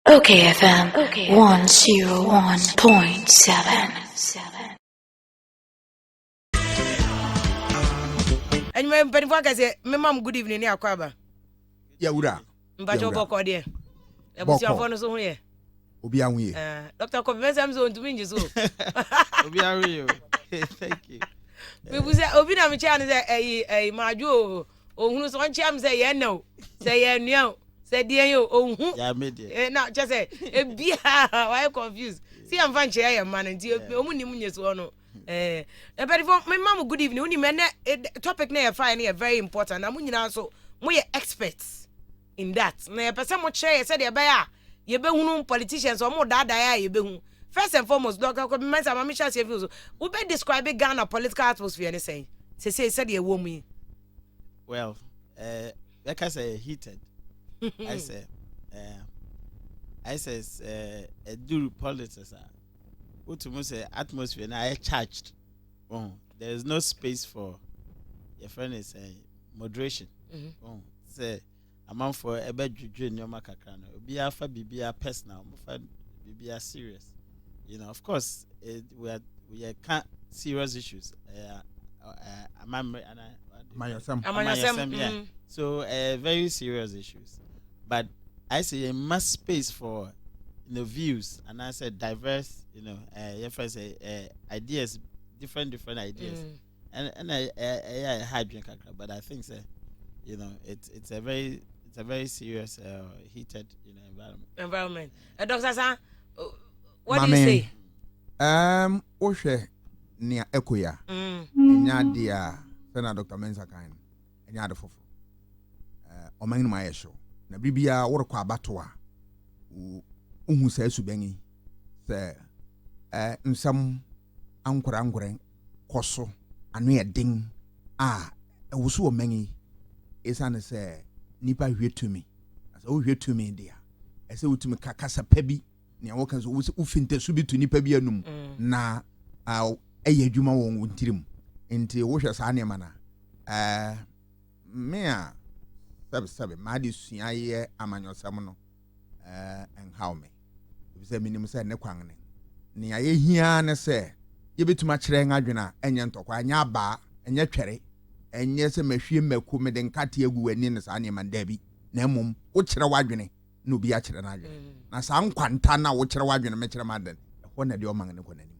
Okay, FM 101.7. And when Penny Walker say, my mom, good evening, near Quaba. Yawura. But your book, dear. I was your phone so here. Obianwe. Dr. Cobbins, I'm so to win you so. Obianwe. Thank you. We will say, Obina Michan is a Majo, or who's one cham say, yeah, no, say, yeah, no, say, dear, you, oh, yeah, media. Now just say, be why confused. See, I'm fine, chair, man, and dear, only Munis one. But if my mom, good evening, only men, topic near fine here, very important. I'm also more experts in that. Now, person much share said, you be politicians or more dada, you be. First and foremost, Dr. Kobe-Mensah, I'm sure you feel. We be describing Ghana political atmosphere and saying, say said you woman. Well, like I say, heated. I say, do politics. What to say atmosphere now charged. Oh, there is no space for your friend is moderation. Oh, say among for a bed in your macacano. Be a for be a personal, be a serious. You know, of course, we are serious issues. So very serious issues. But I say a mass space for views, and I said diverse. Your friends ideas, different ideas, and I had drink, but I think it's a very serious heated environment. Dr. San. What do you say? Oshe near Ekoya. Nya dia Sena Dr. Mensah kind. Nya de fofo. Oman my show. Na bibia wo rekwa abatoa. Uhu se subengi. Se nsam ankora koso anu ye ding ewusu omangi esane se nipa hwetumi. Asa wo hwetumi dia. Ese wutumi kakasa pabi. Ni awokan so ufinte so bitu nipa bi anum na eye adwuma won wontirim enti wo hwɛ saa ne mana me a sabe ma de sua ye amanyosam no enhaw me bisa minim sɛ ne kwan ne aye hia ne sɛ ye betuma kyerɛ ngadwena enye ntɔkwa anya aba enye twɛre enye sɛ mahwie maku me de nkate agu wani ne saa ne man da bi na mmom wo kyerɛ wadwene no bi a kyerɛ na adwene na saa nkwanta na wo kyerɛ wadwene me kyerɛ maden ɛhɔ na de ɔman ne kɔ nanim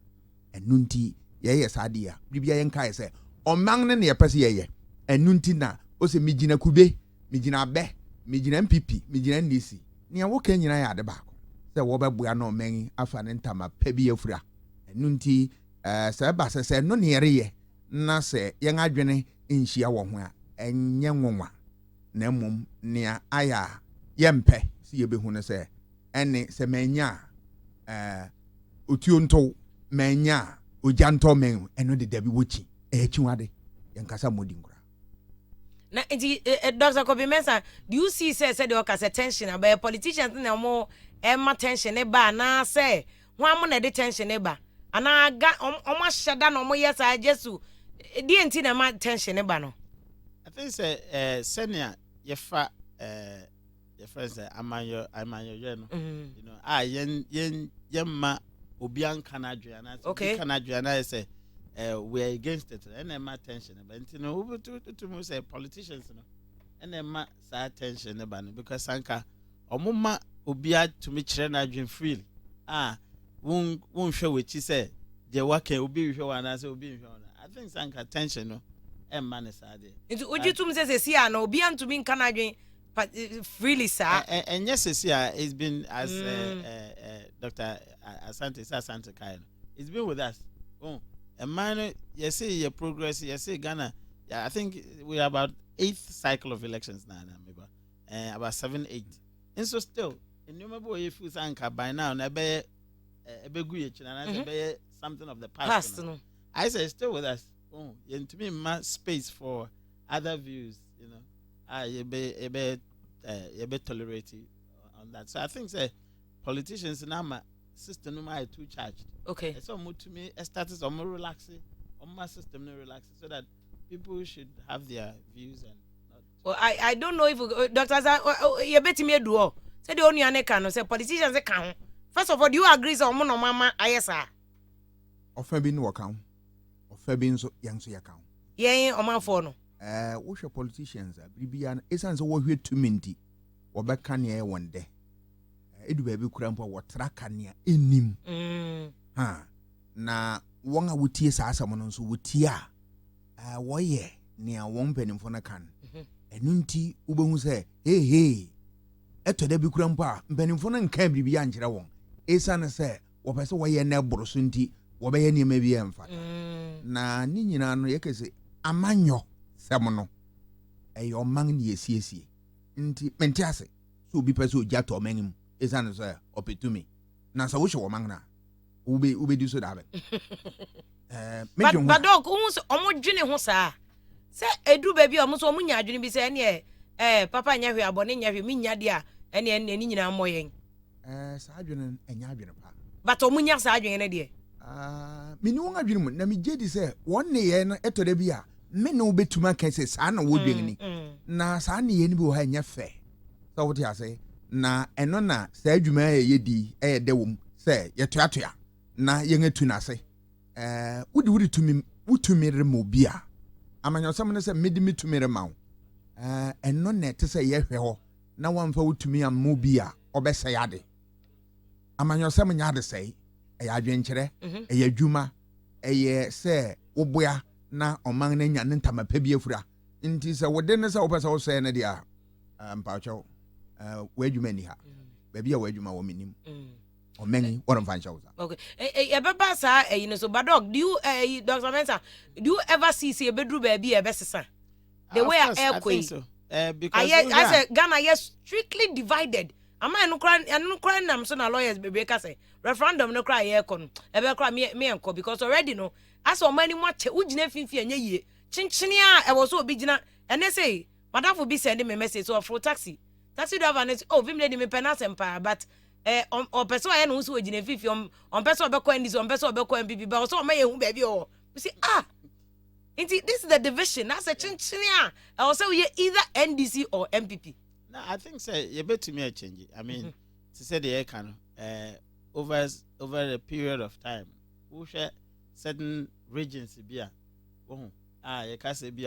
ɛnu nti yɛyɛ saa de a bibia yɛn kae sɛ ɔman ne ne yɛpɛ sɛ yɛyɛ ɛnu nti na o sɛ migina kube migina bɛ migina mpp migina ndc ne wo ka nyina yɛ ade baako sɛ wo bɛboa na ɔman afa ne ntama pɛ bi afura ɛnu nti sɛ ba sɛ no ne yɛreyɛ na sɛ yɛn adwene nhyia wɔ ho a ɛnyɛ nwanwa na mmom nea aya yɛmpɛ si yɛbɛhu ne sɛ ɛne sɛ manya otuo nto manya ojanto men ɛno de dabi wochi ɛkyiwade yɛnkasa modi nkura na nti Dr. Kobe-Mensah, do you see say the okasa tension about politicians na mo ma tension ne ba na say ho am na de tension ne ba ana ga omo hyeda na omo yesa Jesu di enti na ma tension ne ba no. I think say senior yefa your friends amanyo no yen ma obian kanadriana okay kanadriana say we are against it and ma attention but to say politicians no and ma sa attention ba no because sanka omuma obia to me kire na adwen freely won hwe wechi say de waka obi hwe wana say obi hwe wana I think sanka attention no ma ne sa de nti ojitum say si na obian to me kanadwen but freely sir and yes it's been as Dr. Asante Kaino it's been with us a man you see your progress you see Ghana I think we're about 8th cycle of elections now maybe about 7-8 and so still innumerable if you sanka by now na be something of the past no? I say still with us to me much space for other views you be tolerated on that. So I think say politicians now my system no my too charged. Okay. So to me a status or more relaxing on my system no relaxing so that people should have their views and not. Well, I don't know if Dr. Zan you bet me do Say the only ane can say politicians say can. First of all, do you agree say omo no mama ayesa? Ofa bi no kan. Ofa bi nso yang so yakan. Yen omanfo no. Wo hwe politicians bibia na esan so wo hwe tumenti. Wo be kan ye wonde. Edu ba bi kura mpo wo tra kan ya enim. Ha. Na won a wotie sa asam no nso wotie a wo ye ne a won panimfo na kan. Enunti ubehu se hey eto da bi kura mpo a mpanimfo no nka bibia nkyere won. Esan se wo pese wo ye na boroso nti wo be ye ne ma bi emfa. Na ni nyina no yekese amanyo sem no eyo man ne yesiesie nti mente ase so obi pese ogya to manim esan so opetumi na so wo hwe wo man na ube di so da be but dog who so omo dwene ho saa se edu ba bi omo so omo nya adwene bi se ne papa nya hwe abone nya hwe mi nya de a ene ni nyina moyen saa adwene enya adwene pa but omo nya saa adwene ne de mini won adwene mu na mi jedi se won ne ye na etode bi a me no betuma kan se saa na wo dwen ni na saa ne ye ni bi wo ha nya fe so wo ti ase na eno na saa adwuma ye di de wom se ye toatoa na ye ngatu na se wudi tumi remo bi a amanyosam ne se medi mitumi rema eno na te se ye hwe ho na wamfa wutumi ammo bi a obese yade amanyosam nya de sei eya adwenkyere eya adwuma eye se woboa na oman na nya ne ntama pa bi afura nti se wode ne se wopese wo se ne dia mpacho wadwuma ni ha ba bia wadwuma wo menim omeni what am financial. Okay e beba sa you know so badog do you Dr. Mensa do you ever see bedru ba bi e besesa the way air koi because I say Ghana is strictly divided. Am I no cry nam so na lawyers be ka say referendum no cry ye kon e be cry me enko because already no as o mani mo che ugina finfi anya yie chinchini a e wo so obi gina ene say madam for be send me message so for taxi driver and oh vim lady me penasem pa but on person aye no so ugina finfi on person be ko ndi so on person be ko mbb but so o maye hu ba bi o you see this is the division that's a chinchini a I say we either NDC or MPP. No, I think say you better me a change. I mean, to say the can over a period of time, we share certain regions be you can say be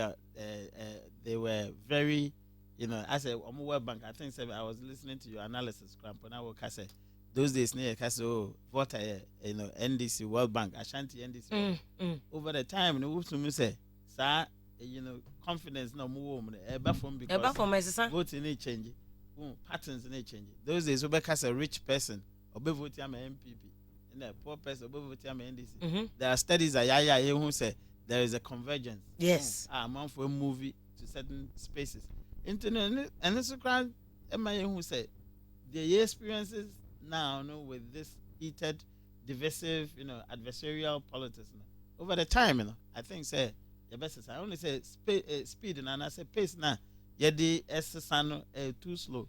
they were very, you know, as a World Bank. I think I was listening to your analysis, and I will say those days near Castle voter, you know, NDC World Bank, Ashanti NDC. Over the time, no to me say, sir. You know, confidence no more because voting ain't changing, patterns ain't changing. Those days, we as a rich person, or be voting am MPP, and a poor person, or be voting am NDC. There are studies that who say there is a convergence. Yes, among for a movie to certain spaces. Internet and this crowd, who say the experiences now, with this heated, divisive, adversarial politics. Over the time, I think say. I only say speed and I say pace now. Yeah, the SSN too slow.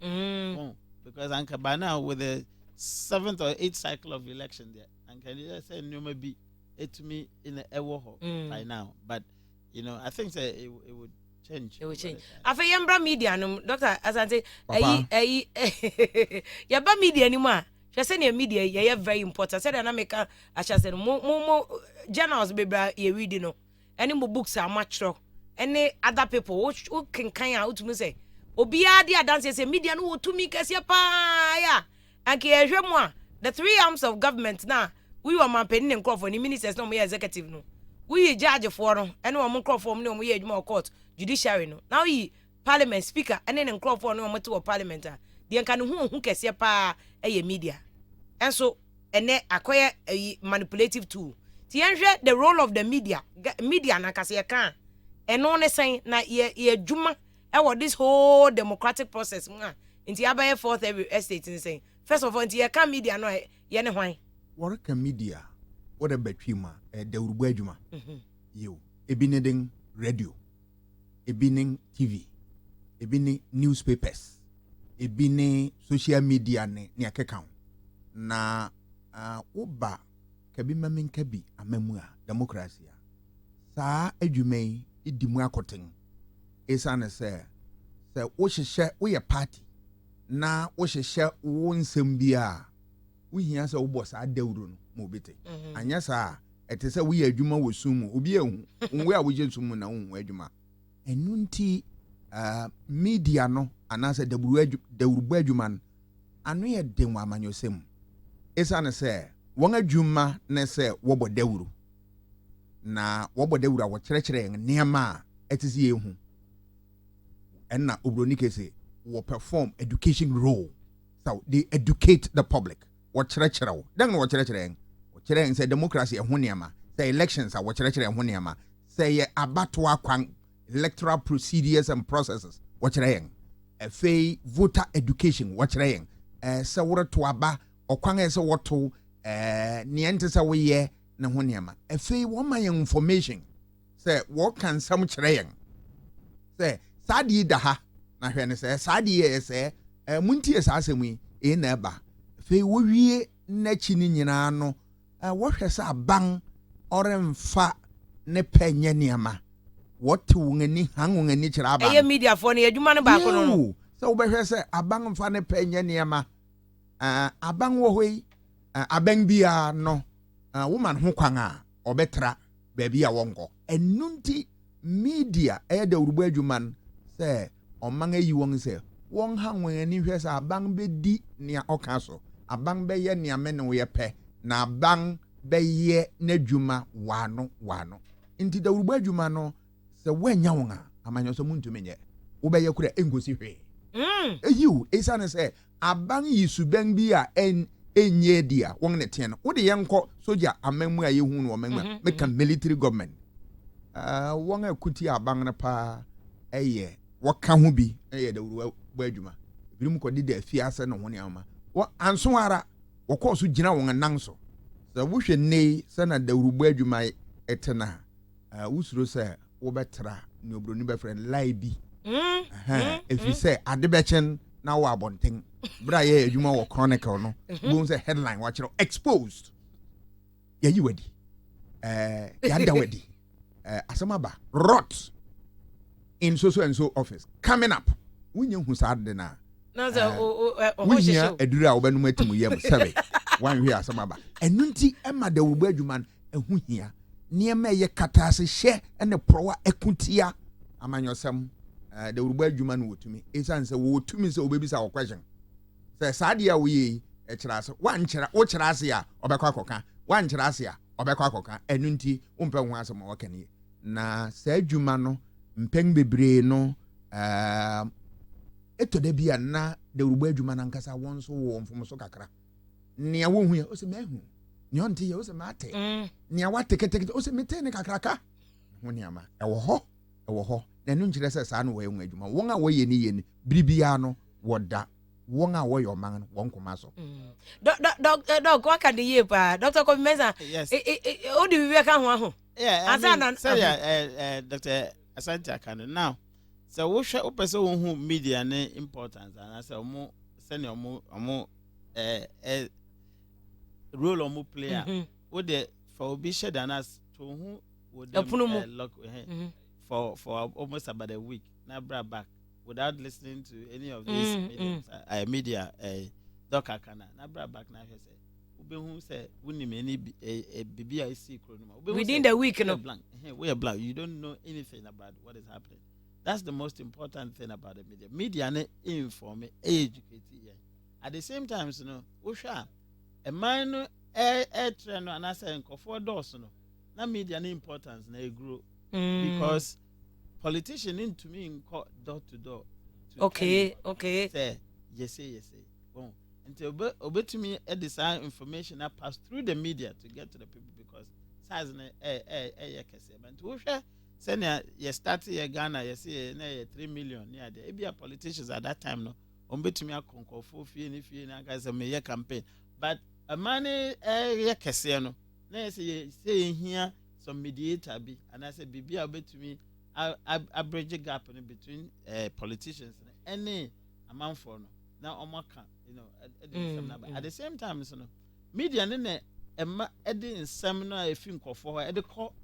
Because Anka by now with the 7th or 8th cycle of election there, and can you say no maybe it to me in the ever by now. But I think that it would change. It would change. After Yambra media, no Doctor, as I say, Yamba media anymore. She said media, yeah, very important. Said I make a said more journals baby you reading no. Any more books are much any other people who can kind out to me say obia dia dance say media no to me kese pa ya and ke ehwemo the 3 arms of government now we were man penny and for the ministers no more executive no we judge for no and we crop for no we adwuma court judiciary no now we parliament speaker and then crop for no more to parliament the kan hu kese pa media and so ene akoye manipulative tool. The role of the media na kase ye kan eno ne sen na ye dwuma e this whole democratic process nti abaye fourth every estate in saying first of all nti ye kan media no ye ne hwan work media what betwi ma de urubu adwuma yo ebineding radio ebinin TV ebini newspapers ebini social media ne akeka na oba kabi mamin kabi amamu a democracy saa adwumai idimu akoten esa ne se wo hyehyɛ wo ye party na wohyehyɛ wo nsɛm bi a wohia sɛ wobɔ saa dawuro no ma obi te anyɛ saa ɛte sɛ woyɛ adwuma wɔ sum mu obi ehu nwe a woyɛ sum mu na wohu adwuma ɛnu nti media no anaasɛ dawurubɔ adwuma no ano yɛ den wɔ amanyɔsɛm ɛsiane sɛ wɔn adwuma ne sɛ wɔbɔ dawuro na wɔbɔ dawuro a wɔkyerɛkyerɛ nneɛma a ɛte sɛ yɛhu ɛnna obroni kese wɔ perform education role so they educate the public wɔkyerɛkyerɛ wo dan na wɔkyerɛkyerɛ sɛ democracy ɛho nneɛma sɛ elections a wɔkyerɛkyerɛ ɛho nneɛma sɛ yɛ abatoa kwan electoral procedures and processes wɔkyerɛ yɛn afei voter education wɔkyerɛ yɛn sɛ wɔreto aba ɔkwan a sɛ wɔto neɛ nte sɛ woyɛ ne ho nneɛma afei wɔma yɛn information sɛ wɔka nsɛm kyerɛ yɛn sɛ saa deɛ da ha na hwɛ ne sɛ saa deɛ yɛ sɛ muntie saa asɛm yi ɛyɛ na ɛba afei wɔwie n'akyi no nyinaa no wɔhwɛ sɛ aban ɔremfa ne pɛ nyɛ nneɛma wɔte wɔn ani hang wɔn ani kyerɛ aban ɛyɛ media fo no adwuma no baako no sɛ wobɛhwɛ sɛ aban mfa ne pɛ nyɛ nneɛma aban wɔ hɔ yi aban biara no woman ho kwan a ɔbɛtra baabi a wɔnkɔ ɛno nti media ɛyɛ dawurubɔ adwuma no sɛ ɔman ayi wɔn sɛ wɔn ha wɔn ani hwɛ sɛ aban bɛdi nea ɔka so aban bɛyɛ nea mene woyɛ pɛ na aban bɛyɛ n'adwuma wano nti dawurubɔ adwuma no sɛ woanya wɔn a amanyɔsɛ muntumi nyɛ wobɛyɛ kora ɛngosi hwee ɛyiw ɛsiane sɛ aban yi suban bi a ɛnyɛ di a wɔn ne teɛ no wode yɛnkɔ soja aman mu a yɛhu no ɔman mu a meka military government wɔn a kuti aban no paa ɛyɛ wɔka ho bi ɛyɛ dawurubɔ adwuma binom kɔde da afiase no ho nneɛma anso ara wɔkɔɔ so gyina wɔn nan so sɛ wohwɛ nei sɛ na dawurubɔ adwuma ɛte na wosuro sɛ wobɛtra ne obroni bɛfrɛ lie bi ɛfiri sɛ ade bɛkyɛn na wɔ abɔnten berɛ a yɛyɛ adwuma wɔ chronicle no bohu sɛ headline wakyerɛ exposed yɛyi wadi yɛada wadi asɛm aba rot in so and so office coming up wonyɛ hu saa de no wohia aduru a wobɛnom atimu yam sɛbe wanhwɛ asɛm aba ɛno nti ɛma dawurubɔ adwuma no ɛho hia nneɛma ɛyɛ kataase hyɛ ɛne porɔwa ɛkotia amanyɔsɛm dawurubɔ adwuma no wɔtumi ɛsiane sɛ wɔtumi sɛ wobɛbisa wɔ question sɛ saa deɛ a woyɛ yi ɛkyerɛ ase wokyerɛ ase a ɔbɛkɔ akɔka wankyerɛ ase a ɔbɛkɔ akɔka ɛno nti wompɛ ho asɛm a wɔka ne na saa adwuma no mpɛn bebree no ɛtɔ da bi a na dawurubɔ adwuma no ankasa wɔn nso wɔ mfomso kakra nea wɔhu yɛ ɔsɛ mahu nea ɔnte yɛ ɔsɛ mate nea wate ketekete ɔsɛ mete ne kakraka ho nneɛma ɛwɔ hɔ na ɛno nkyerɛ sɛ saa no wɔyɛ ho adwuma wɔn a wɔyɛ ne yɛ no biribiara no wɔda wɔn a wɔyɛ ɔman no wɔn kɔma so dɔk waka de yie paa dr kobi mesa wode biribi ka ho aho dr asante aka no now sɛ wohwɛ wopɛ sɛ wohu media ne importance anaasɛ ɔmo sɛnea ɔmo role ɔmo play a wode for obi hyɛ da no to hu for almost about a week na bra back without listening to any of these media doc akana na bra back na hwɛ sɛ wobɛhu sɛ wonim any bibi a isi kro no within the week no we are blank you don't know anything about what is happening. That's the most important thing about the media. Media ne inform, educate. At the same time, you know, Usha, a man trend and I say for doors, no. Na media ne importance na grow because politicians need to me in court door to door. Okay. Say yes. Bon, until obey to me a design information that pass through the media to get to the people because size na but Usha. Senior, you started your Ghana, you see, 3 million. Yeah, there be politicians at that time. No, bet me a conquer for if you guys a mayor campaign. But a money, Cassiano, let's say here some mediator be, and I said, Bibi, bet to me, I bridge a gap in between politicians and any amount for no. Now, Omaka, you know, at the same time, so no, media, and Eddie seminar, a film call for her at the court.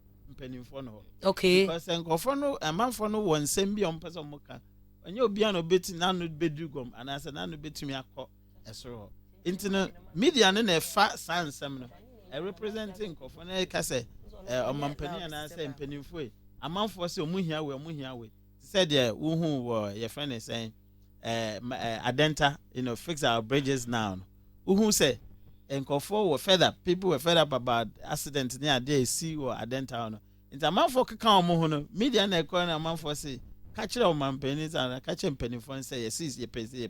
Okay. Because nkofo no a man for no one same be on person moka onye obi an obeti na no bedugom anase na no betumi akọ esoro intino media no na fa sansem no representing kofo na ka say omampani anase mpanimfo e amanfo say omuhia we said wo hu wo your friend is saying adenta fix our bridges now who say enkofo were fed up people were fed up about accident near there see or adenta no nti amanfo keka omo ho no media na ekọ na amanfo say catch o mampani and catch mpanimfo say yes ye pese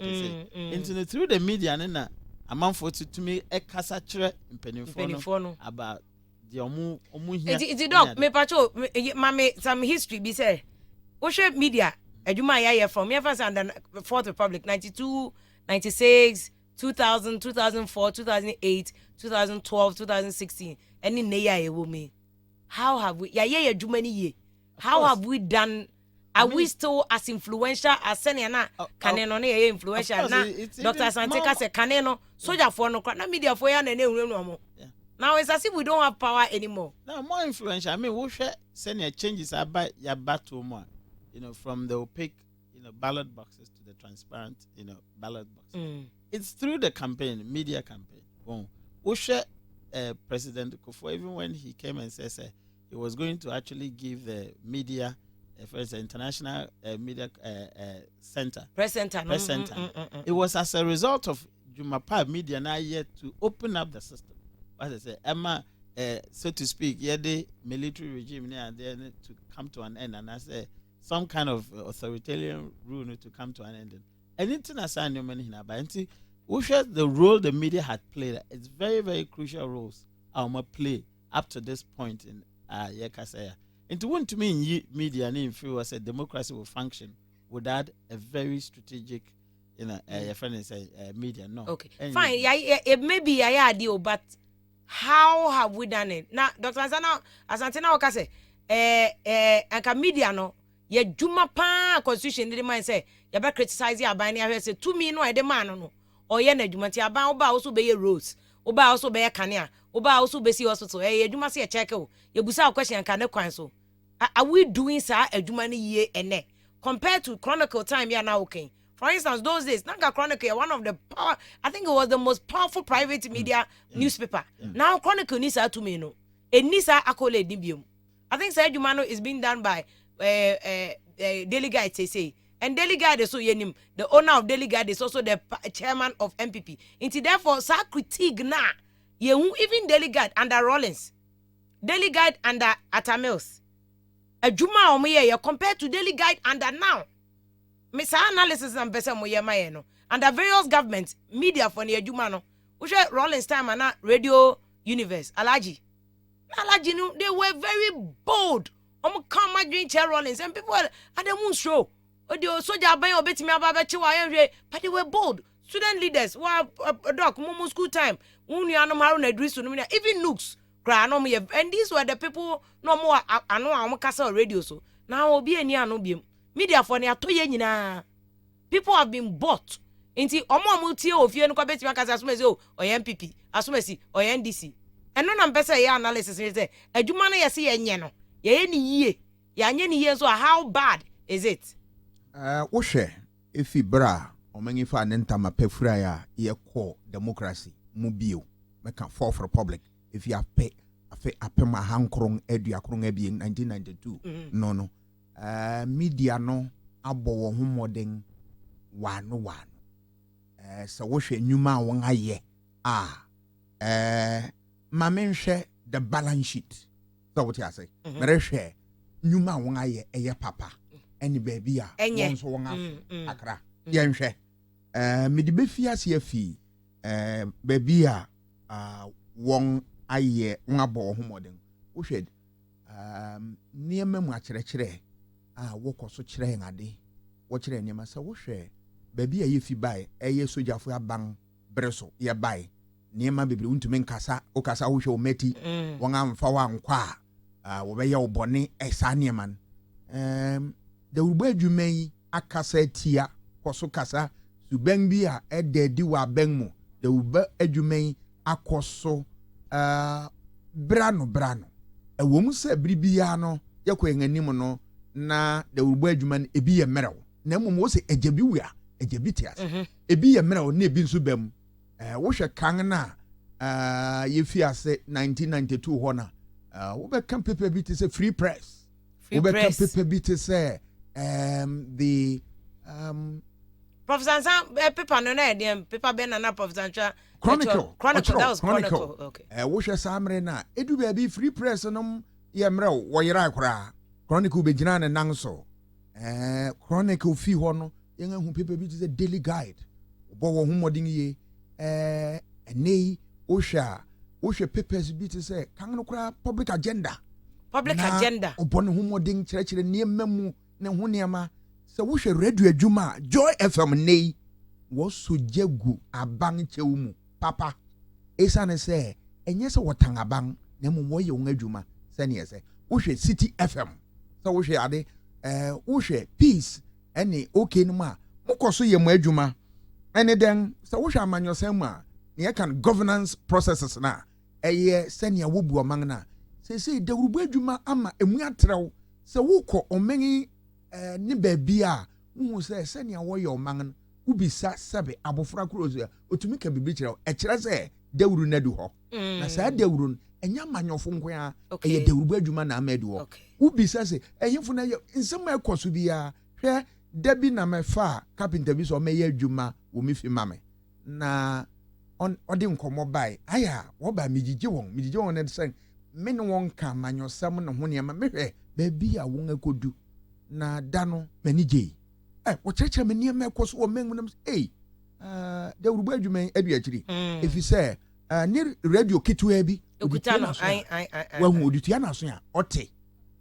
nti through the media na amanfo to me ekasa kire mpanimfo no about the omu hia it dog me pacho mame some history be say Oshe media, Ejuma ya from here first and then Fourth Republic, 92, 96, 2000, 2004, 2008, 2012, 2016. Any neya ye woman. How have we? Ya Jumani ye. How have we done? Are we still as influential as Seniana? Caneno ne influential na. Dr. Santeka se Caneno. Soja for no na media for ya ne no. Now it's as if we don't have power anymore. Now more influential. I mean, we share senior changes about ya battle more. From the opaque, ballot boxes to the transparent, ballot boxes. It's through the campaign, media campaign. Ushe, President Kufuor, even when he came and says he was going to actually give the media, first the international media center, press center. It was as a result of Jumapa media now yet to open up the system. As I say, Emma, so to speak, the military regime there to come to an end, and I say, some kind of authoritarian rule to come to an end. Anything aside, no money in but the role the media had played, it's very, very crucial roles our play up to this point in Yekasaya. And to want to mean media and influence a democracy will function without a very strategic, your friend is media. No. Okay. Fine. It may be a idea, but how have we done it? Now, Dr. Asantena Okase, and media no. Ye juma pa constitution dey man say ye be criticize aban na hwe say to me no e dey man no o ye na juma ti aban oba also be ye roads oba also be ye kanea oba also be see hospital ye juma say check o ye busa question kan ne kwan so are we doing sa adwuma ne ye ene compared to Chronicle time ya now okay. For instance, those days Nanga Chronicle one of the power, I think it was the most powerful private media newspaper. Now Chronicle ni sa to me no enisa akole di biom. I think say adwuma no is being done by Daily Guide say and Daily Guide is so yenim the owner of Daily Guide is also the chairman of MPP. Inti therefore sa critique na even Daily Guide under Rollins, Daily Guide under Atamils, a juma omoye compared to Daily Guide under now. Me sa analysis and pesa moye mayeno under various governments media for ne juma no. Ushe Rollins time and Radio Universe Alaji no they were very bold. Come my drink chair Rollins and people at the moon show. Or the soldier by obey me about but they were bold. Student leaders, while doc, Momo school time, Uniano Maruna Driss, even Nooks, Granomia, and these were the people no more. I know I'm castle radio so now will be a near media for near 2 years. People have been bought into Omo Mutio of Yanukabet Macasmezo or MPP, Asumesi or NDC. And none of better analysis is there. A Jumana Yasi and Yano. Ye so how bad is it? Oshe if bra o manyi fa nenta mapefura ya ye ko democracy mubio meka Fourth Republic if you ape ma hankron aduakron abi 1992 no media no abo wo homoden wano so wohwe nyuma won aye ma menhwe the balance sheet. So what you say? Mereshe nyuma won aye eye papa any baby a won so won akra yenhwe me de be fiase afi baby a won aye won abo homoden wo hwed niema mu akyerɛkyerɛ wo koso kyerɛ ngade wo kyerɛ niema sɛ wo hwɛ baby a yefi bai eye sojafo aban breso ye bai niema bebre untumi nkasa wo kasa wo hwɛ wo meti won amfa wa nkwa wo be ye wo bone esa niema da urba adwuma yi akasa tia koso kasa suban bi a ededi wa ban mu da urba adwuma yi akoso brano ewom se bribia no yakɔ nganim no na da urba adwuma no ebi ye mmerɛw na mmom wo se ejebi wia ejebi tias ebi ye mmerɛ na ebi nso bam wo hwɛ kan na ye fi ase 1992 hɔ na wo be kan paper bi te say free press wo be kan paper bi te say the Professor Sam paper no na dem paper ben na Professor Chronicle that was Chronicle okay wo hwɛ samre na edu ba bi free press no ye mmerɛ wo yera akora Chronicle be gina ne nan so Chronicle fi hɔ no yen hu paper bi te say daily guide bo wo hu modin ye enei wo hwɛ papers bi te say kan no kora public agenda obo ne hu modin kyerɛkyerɛ niema mu ne hu niema se wo hwɛ radio adwuma Joy FM nei wo so jagu aban chewu mu papa esa ne se enye se wotan aban na mu wo ye won adwuma se ne se wo hwɛ City FM se wo hwɛ ade wo hwɛ Peace ene okay no ma mokoso ye mu adwuma ene den se wo hwɛ amanyosam mu a ne kan governance processes na eye se ne wo bu oman na se dawrubu adwuma ama emu atrew se wo kɔ omen ne baabi a wo se ne wo ye oman ubisa sabe abofra krozo otumi ka bibiri kyerɛ ɛkyerɛ sɛ dawuru na du hɔ na saa dawuru enya manyofo nkoa ɛyɛ dawuru adwuma na amadu hɔ ubisa sɛ ɛyefo na nsɛm ɛkɔso bia hwɛ dabi na mefa carpenter bi so meyɛ adwuma wo mi fi mame na ɔde nkɔmɔ bai aya wo ba migige won ne sɛ me ne won ka manyosam ne ho ne ma mehwɛ baabi a won akodu na da no mani gye wo kyerɛkyerɛ me niema ɛkɔ so wɔ mengunam dawuru adwuma adu akyiri efi sɛ ne radio kitwa bi okuta no wa hu odutua na so a ɔte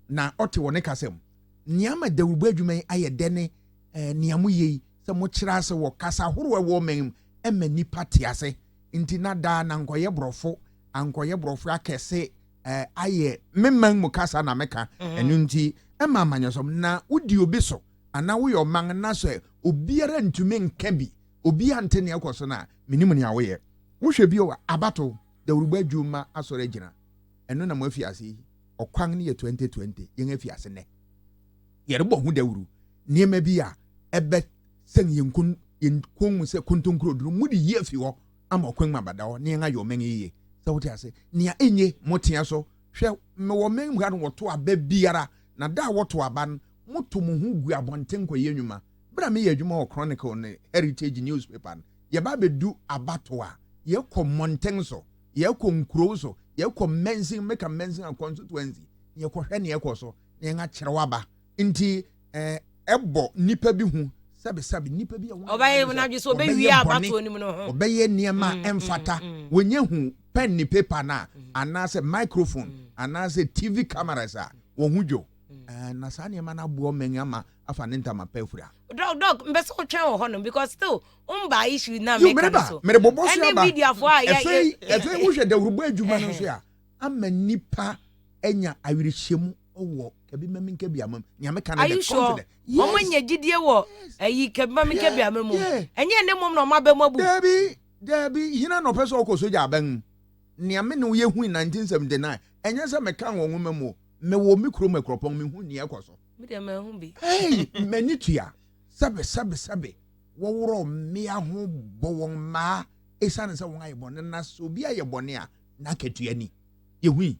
wɔ ne kasam niama dawuru adwuma ayɛ dene niamu yei sɛ mo kyerɛ ase wɔ kasa horo wɔ men ɛma nipa te ase nti na da na nkɔyɛ brɔfo akɛse ayɛ memman mu kasa na meka ɛno nti ɛma amanyosom na wodi obi so ana wo yo man na so obiara ntumi nka bi obi ante ne ekoso na minim ne awoye wo hwe bi o abato dawruba adwuma asore gina eno na mo afi ase okwan ne ye 2020 yen afi ase ne ye rebo hu dawru niema bi a ebe sen yenkon se kontonkro duru mudi ye afi ho ama okwan mabada ho ne nga yo men yiye se wote ase ne enye motia so hwe me wo men mu ha no woto aba biara na da woto aba no moto mu hu gu abonten koye nwuma bra me ye adwuma o Chronicle ne Heritage newspaper ye ba bedu abato a ye kɔ monten so ye kɔ nkuro so ye kɔ mensing meka mensing constituency ye kɔ hwɛ ne ye kɔ so ne nga kyerɛ aba nti ɛbɔ nipa bi hu sabe nipa bi a obaye na dwe so obawie abato nim no obaye niema emfata wonye hu pen ni paper na anase microphone anase TV cameras a wo hu dwo na saa niema na bo men ama afa ne ntama pafura dog mbese o twen wo hono because still umba issue na make so mere bobo so aba video for efe wo hwe da urubu adwuma no so a ama nipa enya awirihyiemu owo kabi maminka bi amam nyame kan na confident omo nya gidie wo ayi kabi maminka bi amam enye ne mom no mabam abu dabi hina no person okoso ja ban nyame ne wo ye hu 1979 enye se meka wo nwoma mu me wo mikro makropon me hu ne ekoso me dem hu bi manitua sabe wo woro me aho bo won ma esane se won ayebon na so bi ayebon a na katua ni ye hu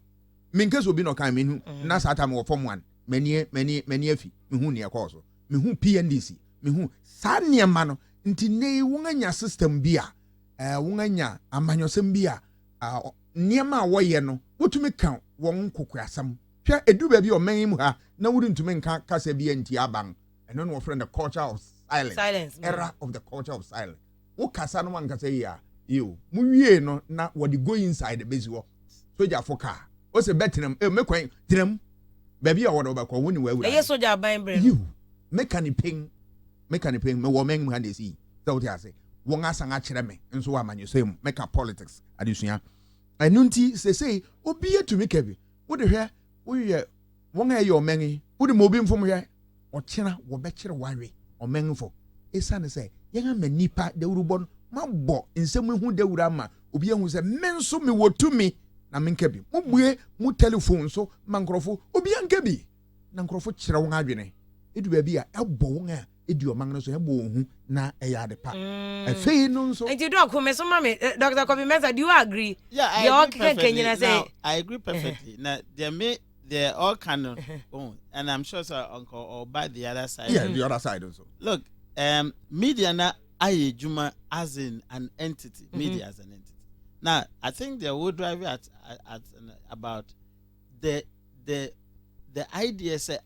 minke so bi no kan me hu na sata me wo form 1 mani afi me hu ne ekoso me hu PNDC me hu sa niema no nti nei won anya system bi a won anya amanyosem bi a niema a wo ye no wotumi kan won kokoasam hwɛ edu ba bi o men mu ha na wuri ntumi nka kasa bi anti aban ɛno no wo friend the culture of silence era of the culture of silence wo kasa no wan kasa yi a yo mu wie no na wo dey go inside the base wo soja foka o se betinam mekwan tinam ba bi a wo do ba ko woni wa awura eye soja aban bre yo mechanic ping me wo men mu ha na si so what ase won asan a kyerɛ me nso wa amanyosem meka politics adesua ɛno nti sesei obi etumi kabi wo de hwɛ woyɛ won aye omen wo de mobi mfom hwɛ ɔkyena wo bɛkyere wawe omenfo esane sɛ yɛn ama nipa dawurubɔ no mabɔ nsɛm hu dawura ma obi ehu sɛ menso me wotumi na menka bi mubue mu telephone so mankrofo obi anka bi na nkrofo kyerɛ won adwene edu baabi a ɛbɔ wɔn a edi ɔman no so ɛbɔ wɔn ho na ɛyɛ ade pa afei no nso nti do akome so mama Dr. Kobe Mensah, do you agree? Yeah, I agree perfectly. Now, I agree perfectly. Now, they're all kind of, and I'm sure so Uncle or by the other side. Yeah, the other side also. Look, media na aye juma as in an entity, media as an entity. Now, I think they will drive it at about the idea say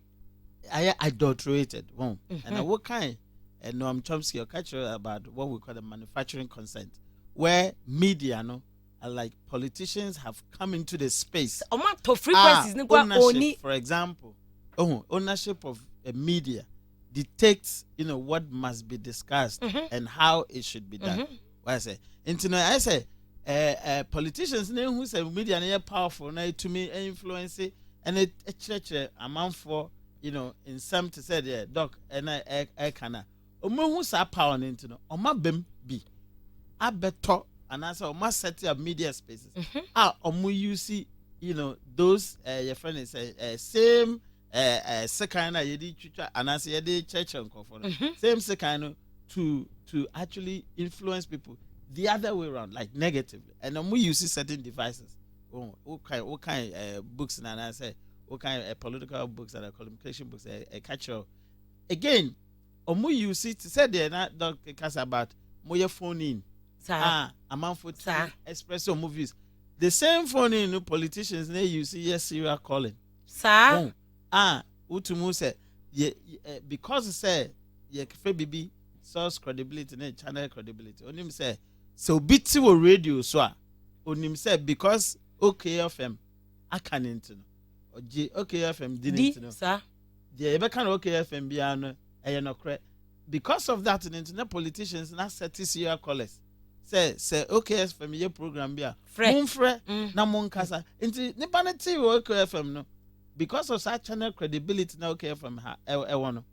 I adulterated, and what kind? And Noam Chomsky or catch about what we call the manufacturing consent, where media are like politicians have come into the space. Frequencies, for example, ownership of a media dictates, what must be discussed and how it should be done. What I say, politicians who say media are powerful, to me influence it, and it amount for, in some to say, yeah, doc, and I can. Who sa power into no oma bem bi abeto and answer oma set up media spaces omu use those your friend is same second yedi chucha and answer yedi church same second to actually influence people the other way around, like negatively, and omu use certain devices. What kind books and answer what kind of political books and communication books a catch-all again. Omu you see to say there na Dr. Kasa about moye phone in. A man for espresso movies. The same phone in politicians they you see yes serial calling. Sir. Utumu say because say ye fe bibi source credibility na channel credibility. Onim say so biti wo radio so a onim say because OKFM aka into no. Oje OKFM didn't know. Sir. The ebe kan OKFM bia no because of that, the internet politicians now set serial callers. Say okay, FM your program bia. Monfre na monkasa. Inti nipa na ti okay FM no. Because of such channel credibility na okay FM ha no.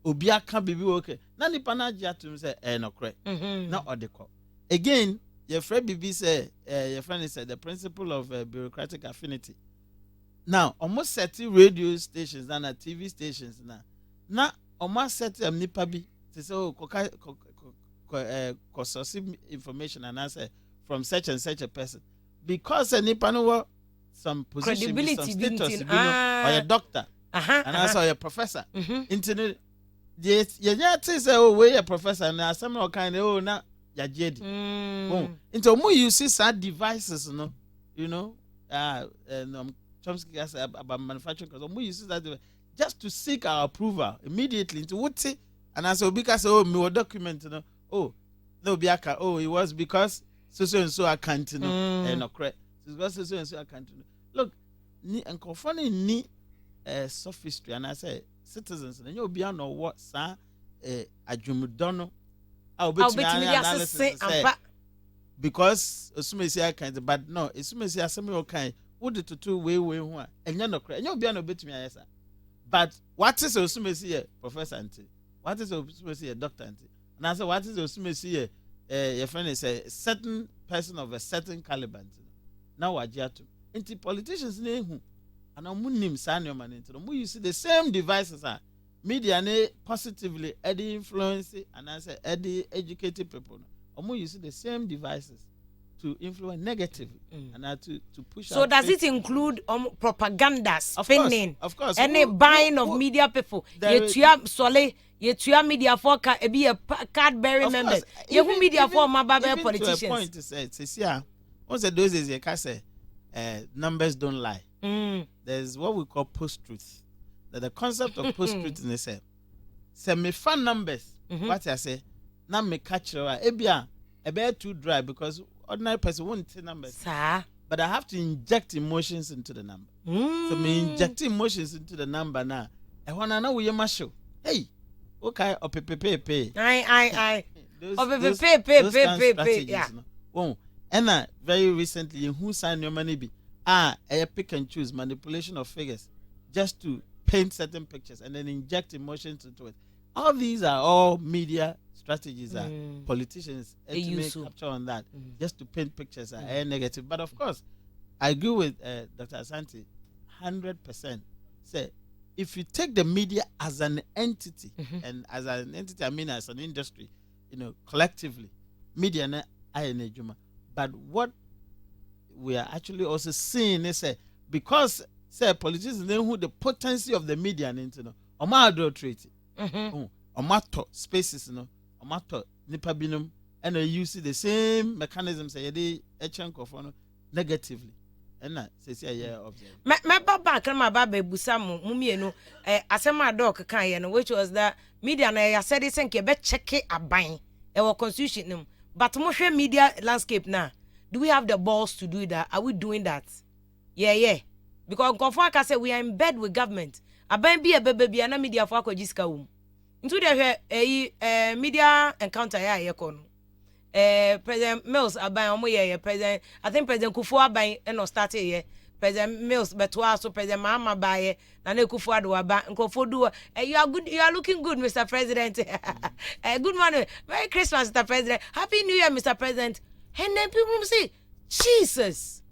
Obi aka bibi okay. Na nipa na agya tum say no kre. Na odeko. Again, your friend bibi say your friend is the principle of bureaucratic affinity. Now, almost 30 radio stations and TV stations na almost set nipa bi to say source information and answer from such and such a person because nipa no some position some status or a doctor and also a professor into the say we a professor na some kind na ya jedi into more you see sad devices Chomsky has about manufacturing because more you see that just to seek our approval immediately into what and as because me document no biaka it was because so and so account no correct because so and so account look ni encophony ni sophistry and I say citizens and you be no what sa adwumudono obetumi analysis because osumesi account but no osumesi asemi okay would to two way ho enya no correct enya obi na obetumi ayesa. But what is osumesi professor anti? What is osumesi doctor anti? And I say what is osumesi your friend is a certain person of a certain caliber anti. Now wajiatu. Inti politicians ne hu and amunim sanyo man into no you see the same devices are media ne positively eddy influence and I say eddy educated people. Omu you see the same devices to influence negatively and to push. So does it include propaganda, spinning? Of course. Any buying of media people? Yetua media for be a card bearing members. You media for my baby politicians. To a point to say, once the those days you can say numbers don't lie. There's what we call post-truth. That the concept of post-truth is say me fan numbers. What I say, now me catch ebia a bit too dry because ordinary person won't say numbers. Sir. But I have to inject emotions into the number. So me inject emotions into the number now. I wanna know where you show. Hey, okay, or pay. Aye. Those Pay. Yeah. And very recently, who signed your money be? I pick and choose manipulation of figures just to paint certain pictures and then inject emotions into it. All these are all media strategies that politicians estimate capture on that just to paint pictures are negative. But of course, I agree with Dr. Asante 100%. Say if you take the media as an entity, and as an entity, I mean as an industry, collectively, media na ayene juma. But what we are actually also seeing is because say politicians know who the potency of the media into omado treaty, omato spaces omato nipa binum, and you see the same mechanisms say they a chunk of negatively. And that says yeah observe. My baba can my baba busamu mumienu asema dog kan which was that media na ya said say ke be check aban our constitution but mo media landscape now. Do we have the balls to do that? Are we doing that? Yeah. Because Konfo can say we are in bed with government. Aban be a baby na media for akwajiska wum. Into the media encounter ya kono. President Mills aban omo ye president I think President Kufu aban no start here President Mills betwa so President Mahama baye na ne Kufu ado aba nkofo do you are looking good Mr. President. Good morning, Merry Christmas Mr. President, Happy New Year Mr. President. And then people say Jesus,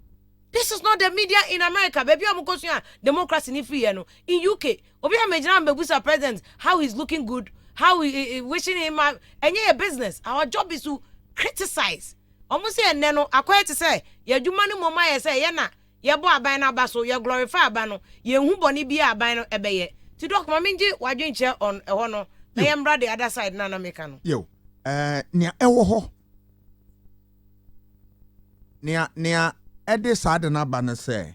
this is not the media in America baby am ko democracy ni free no in UK obi amejina Mr. President how he's looking good, how we wishing him any business. Our job is to criticize. Almost say neno akwai to say ye dwuma ni moma ye say ye na ye bo aban na ba so ye glorify aban no ye hu boni bia aban no ebeye ti doc ma menji wadwenche on eho no na ye mbra the other side na meka no yo nia ewo ho nia ede sade na ba no say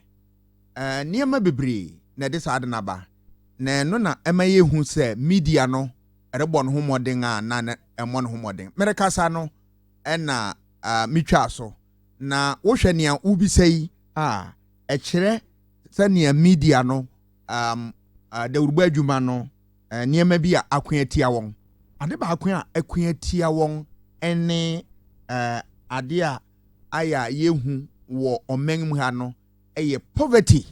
niema bebre na ede sade na ba na no na emaye hu say media no erebo no homoden a na emo no homoden merekasa no ena mitwa so na wohwe nea ubisai ekire se nea media no da urugba adwuma no niema bi a akwan tia won ade ba akwan tia won ene ade a aya yehu wo omen mu ha no eye poverty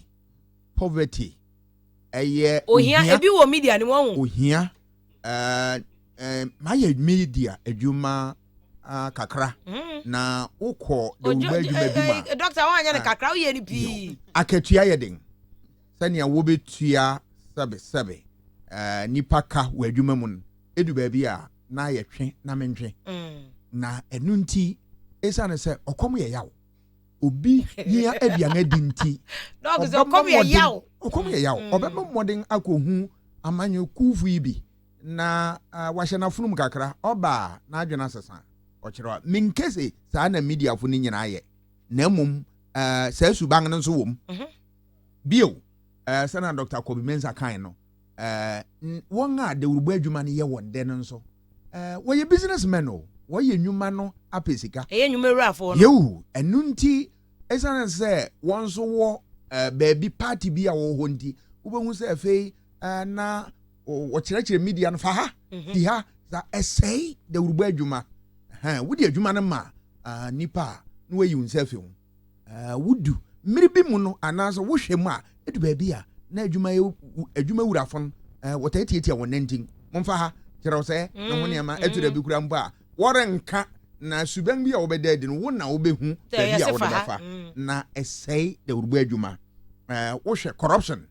eye ohia ebi wo media ni won ohia my media adwuma kakra na ukọ de urugba adwuma bi ma doctor wa anya ne kakra wo ye ni pi aketua yeden sania wo betua sebe nipa ka wa adwuma mu edu ba bi a na ye twe na mentwe na enu nti esa ne se okom ye yawo obi hia aduan adi nti dog so okom ye yawo obema modern akohu amanyo kufu ibi na wahye na funum kakra oba na adwena sesa ochiro minkese sa na media fu ni nyina ye na mum sa suban no so wom bio sana Dr. Kobi Mensa kan no won a de urugba adwuma ne ye wonde no so wo ye businessman o wo ye nwuma no apesika ye nwumeru afo no yewu enu nti esana se won so wo baby party bi a wo ho nti wo behu se afei na wo kyerɛkyerɛ media no fa ha di ha za essay de urugba adwuma wudi adwuma no ma nipa no wayi unsafe hu wudu mmiri bi mu no anaso wo hwɛ mu a edu ba bi a na adwuma wurafon wotatiatia wonantin momfa ha kyerɛw sɛ na ho niama etu da bi kura mpo a wɔrenka na suban bi a wobɛda no wo na wobehu da bi a wodafa na essay de urugba adwuma wo hwɛ corruption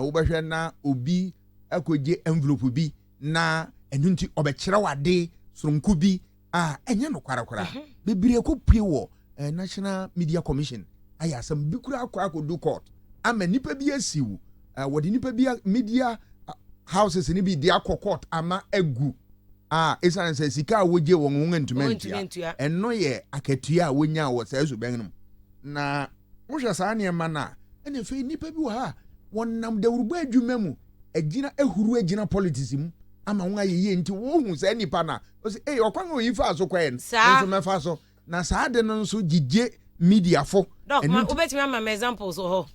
wo bɛhwɛ na obi akoje envelope bi na enu nti obɛkyerɛ wade soronku bi enye no kwarakora bebire ko pie wo National Media Commission ayasam bi kura akodu court ama nipa bi asiwu wode nipa bi media houses ni bi dia court ama egu esan se sika woje won ntumentia eno ye akatua wonya wo sa suban no na wohwe saa ne ma na ene fe nipa bi wo ha wonnam da urugba adwuma mu agina ehuru agina politics mu ama won ayeye nti wo hu sa nipa na o se okwan o yifa so kwen nso mefa so na saa de no nso gigye media fo doc obetimi ama examples ho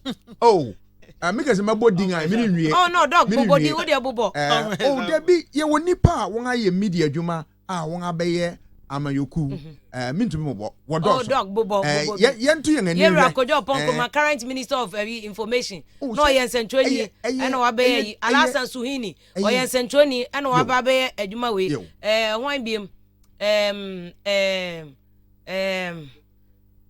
make se mabo dinga me nwie no doc bobodi wo de bobo de bi ye wo nipa won aye media adwuma won abeye amayoku mintumi mobo wo do doc bobo ye ntu ye ngani ye rakojo ponko ma current minister of information no ye nsentweni ena wa be yi Alasan Suhini o ye nsentweni ena wa ba be adwuma we hwan biem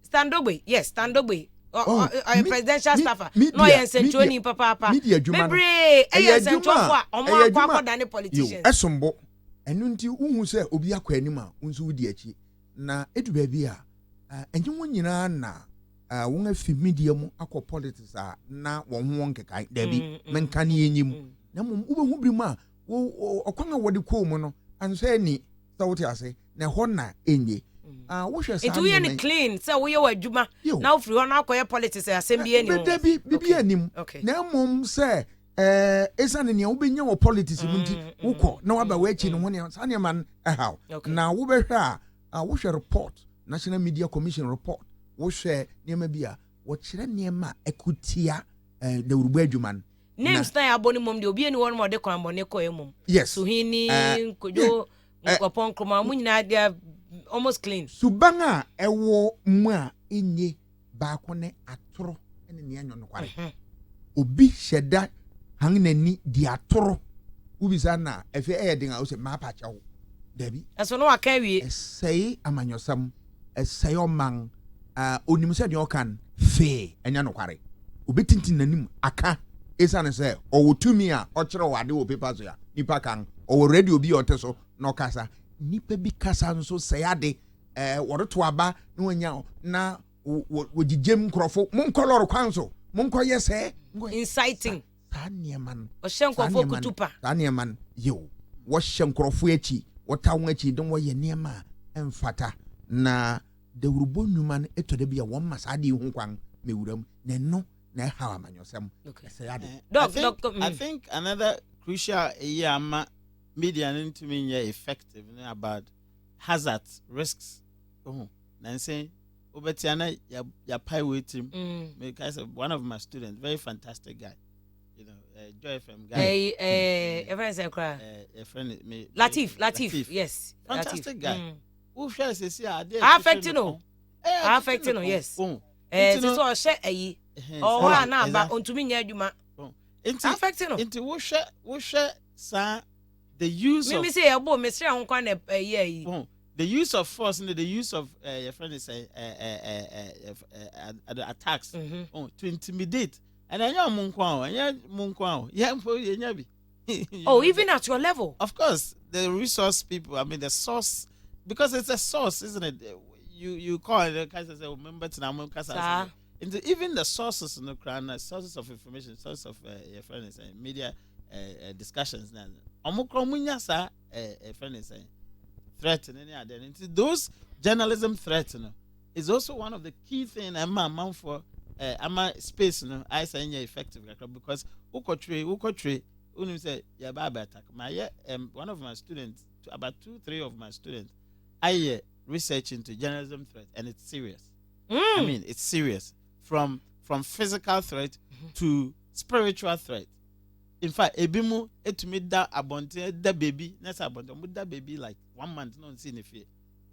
Standogbe or a presidential staffer. Media, no, yes, and Johnny Papa. Media Juma. Maybe, yes, and Chofwa, or more than a politician. Esombo. And until who say Obia Quenima, unsu diachi. Na edu baby and you want na wonga fi media mu akọ politics na won ho nkeka dabi menka ne enyim na mum ube hu bi ma okwan wode ko mu no anso ani sawoti ase na ho na enye wo hwe sa it we any clean say we your adwuma na ofri ho na akoye politics asem bi ani dabi bibi anim na mum say esane ne wobenya wo politics mu nti wokọ na waba wachi no ho ne sa ne man how na wo be hwe wo hwe report National Media Commission report wo hwe niema bia wo kire niema ekutia the urubu adwuman names na aboni mom de obi ani won mo de kwan bone ko emum yes so hini kojo nkopon kroma mu nyina dia almost clean subanga ewo mu a enye ba ko ne atoro ene ne anyo no kware obi hyeda hang nani di atoro ubisa na efe eyedin a wo se ma pa chawo dabi eso no aka wie sei amanyosam sei oman onim se de okan fe enya no kware obetintin nanim aka esane se owotumi a okere wade wo paper so ya nipa kan owo radio bi oteso no kasa nipa bi kasa nso sei ade woreto aba na wanya na wogijem krofo monkolor kwanso monkoye se inciting tanieman o shenkrofo kutupa tanieman yo wo shenkrofo echi wotawon echi don wo ye niema emfata na de urubo nyuma no etode bia won masade hu kwan mewuram na no na ha amanyosem I think another crucial ama media into me effective about hazards risks na say obetiana ya pai waiting because one of my students very fantastic guy Joy FM guy everyone say cry a friend me Latif yes fantastic guy who shares say affecting yes so share ayi oh wa na ba ontumi nya adwuma affecting into wo share sa the use of me say ebo me sre ho kwa na ayi the use of force and the use of your friend is attacks to intimidate and anya munkwa yeah bi oh even at your level of course the resource people I mean the source because it's a source isn't it you call it kasa say remember to kasa even the sources in the crown sources of information sources of your friend is media discussions now omukro munya sa friend is threat and any other those journalism threats is also one of the key thing amount for space I say effective because ukotre unim say ya baba attack my one of my students about 2-3 of my students I research into journalism threat and it's serious. I mean it's serious from physical threat to spiritual threat. In fact, ebimu etumi da abonte da baby nessa abonte mu da baby like 1 month no see ne fear.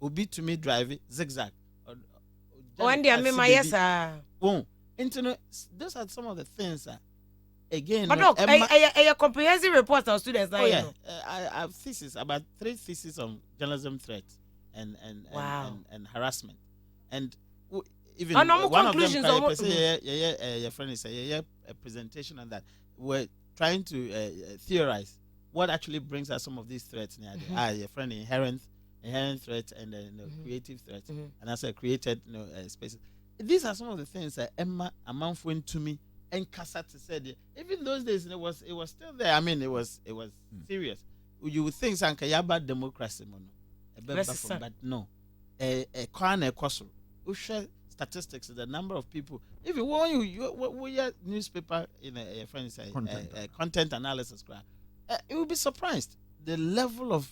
Obi to me drive zigzag. One day I mean my yes those are some of the things again. But look, a comprehensive report on students now. I have thesis about 3 theses on journalism threat and harassment. And even one of them your friend is a presentation on that. We're trying to theorize what actually brings us some of these threats. Your friend inherent threats and creative threats, and as I created spaces. These are some of the things that Emma Amanfo to me and Kasati said. Even those days it was still there. I mean it was serious. You would think Sankayaba democracy but no. A corner cost statistics the number of people even when you newspaper in a friend say content analysis it will be surprised the level of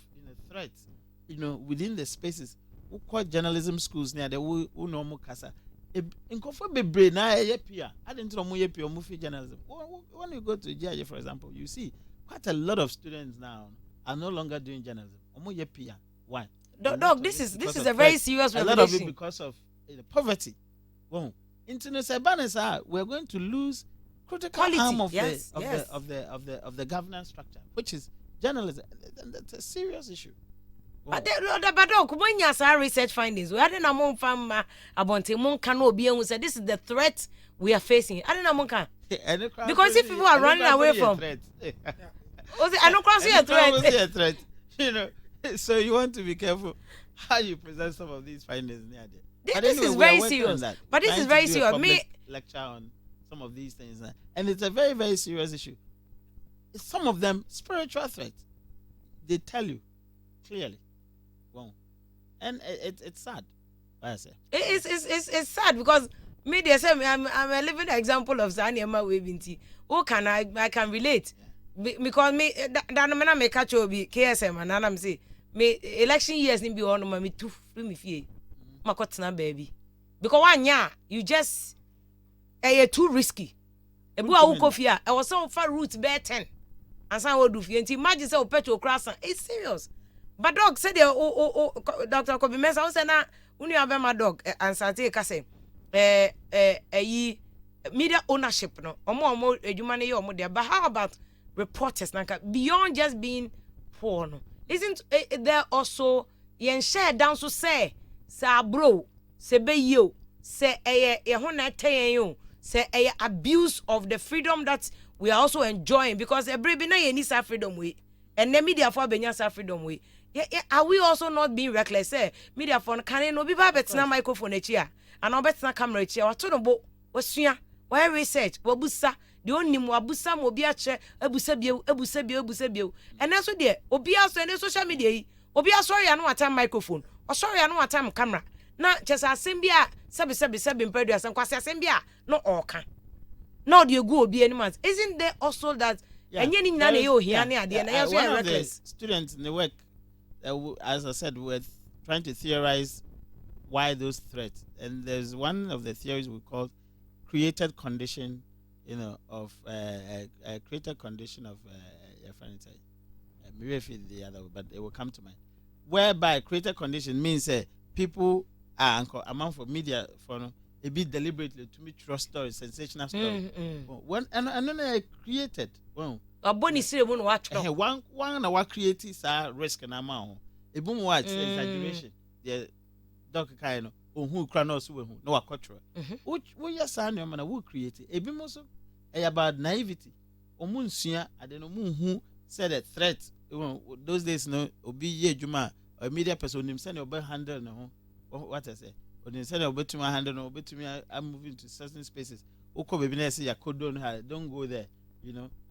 threats within the spaces who call journalism schools near the who normal kasa in comfort be na pia I didn't know more journalism when you go to GIA for example you see quite a lot of students now are no longer doing journalism why dog this is a very serious revelation. A lot of it because of poverty. Well, we're going to lose critical arm of the governance structure, which is journalism. And that's a serious issue. But when you say research findings, we had a mon fam about a mon can be and said this is the threat we are facing. I don't know mon can. Because if people are running away from I don't cross a threat. You know, so you want to be careful how you present some of these findings near there. This is very serious. But this is very serious. Me lecture on some of these things, and it's a very, very serious issue. Some of them spiritual threats. They tell you clearly. Well, and it's sad. What I say. It's sad because me they say I'm a living example of Zaniama Webinti. Who can I can relate. Yeah. Because me that me catch obi KSM and I'm say me election years ni be on me too me fie. Makotena baby. Because one year you just too risky. Ebu a ukofia e was so far route be 10. And some would do fie. Imagine say petrol crash. It's serious. But dog said Dr. Kobe Mensa o say na unu abe my dog answer take say media ownership no omo adwuma ne ye omo there. But how about reporters nanka beyond just being poor no? Isn't there also yen share down so say bro say be you say ho na ten you say abuse of the freedom that we are also enjoying because every be na ye need freedom we and the media for benya freedom we. Are we also not being reckless? Say media phone can no be betina microphone echi and no betina camera echi wato no bo wasua why research wabusa the only mo abusa mo bi ache ebusa bio and also there obi aso any social media yi obi aso ya no atam microphone osoro ya no atam camera na chesa asem bia sabi mpedu asem kwase asem bia no oka now the go obi anyman. Isn't there also that enye ni na ye ohia ne ade na yes we are reckless students in the work as I said we're trying to theorize why those threats, and there's one of the theories we call created condition, of created condition of maybe if the other, but it will come to mind. Whereby created condition means people are among for media for a bit deliberately to meet trust stories, sensational stories. When and then created a bonus say one watch one our creators are risk and amount. A boom watch exaggeration. The dog kind of who cranos who no culture. Which we are saying man who created a bim also about naivety. Omunsia I don't know who said a threat those days no obi ye juma a media person himself obe handle no what I say. Or instead of to my handle no to me I'm moving to certain spaces. Oko baby na say ya don't go there.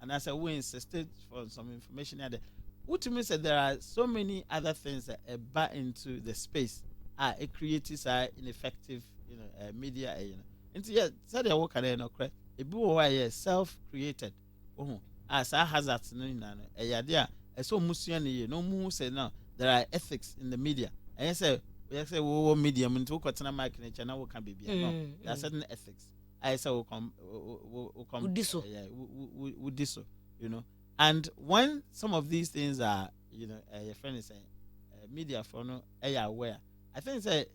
And as I we insisted for some information there. What to me said there are so many other things that buy into the space. It creates ineffective, media, Into said the work at no correct. A boo self-created. As I hazards no idea. So musiani no mu say now there are ethics in the media. And I say we say medium into kwatena mic na channel can be no. There are certain ethics. I say will come would this and when some of these things are your friend is saying media for no aware I think say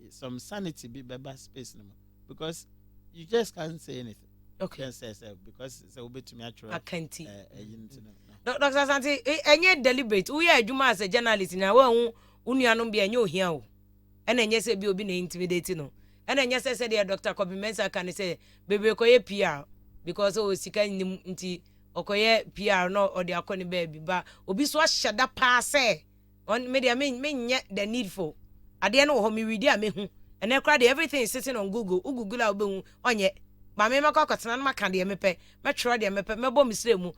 some sanity be better space no because you just can't say anything just say because it's a bit to me actually I can't Dr. Santi enye deliberate we are adwuma as a journalist na we unuanom be enye ohia o and enye say bi obi na intimidate no and enye say the Dr. Kobe Mensa can say bebe koye PR because o sika nti okoye PR no or the akoni baby ba obi so ahada pa say on media me the needful ade no ho me read am hu and everything is sitting on Google Google a obehu onye ba me makakotena no maka de mepe me tro de mepe me bo misre mu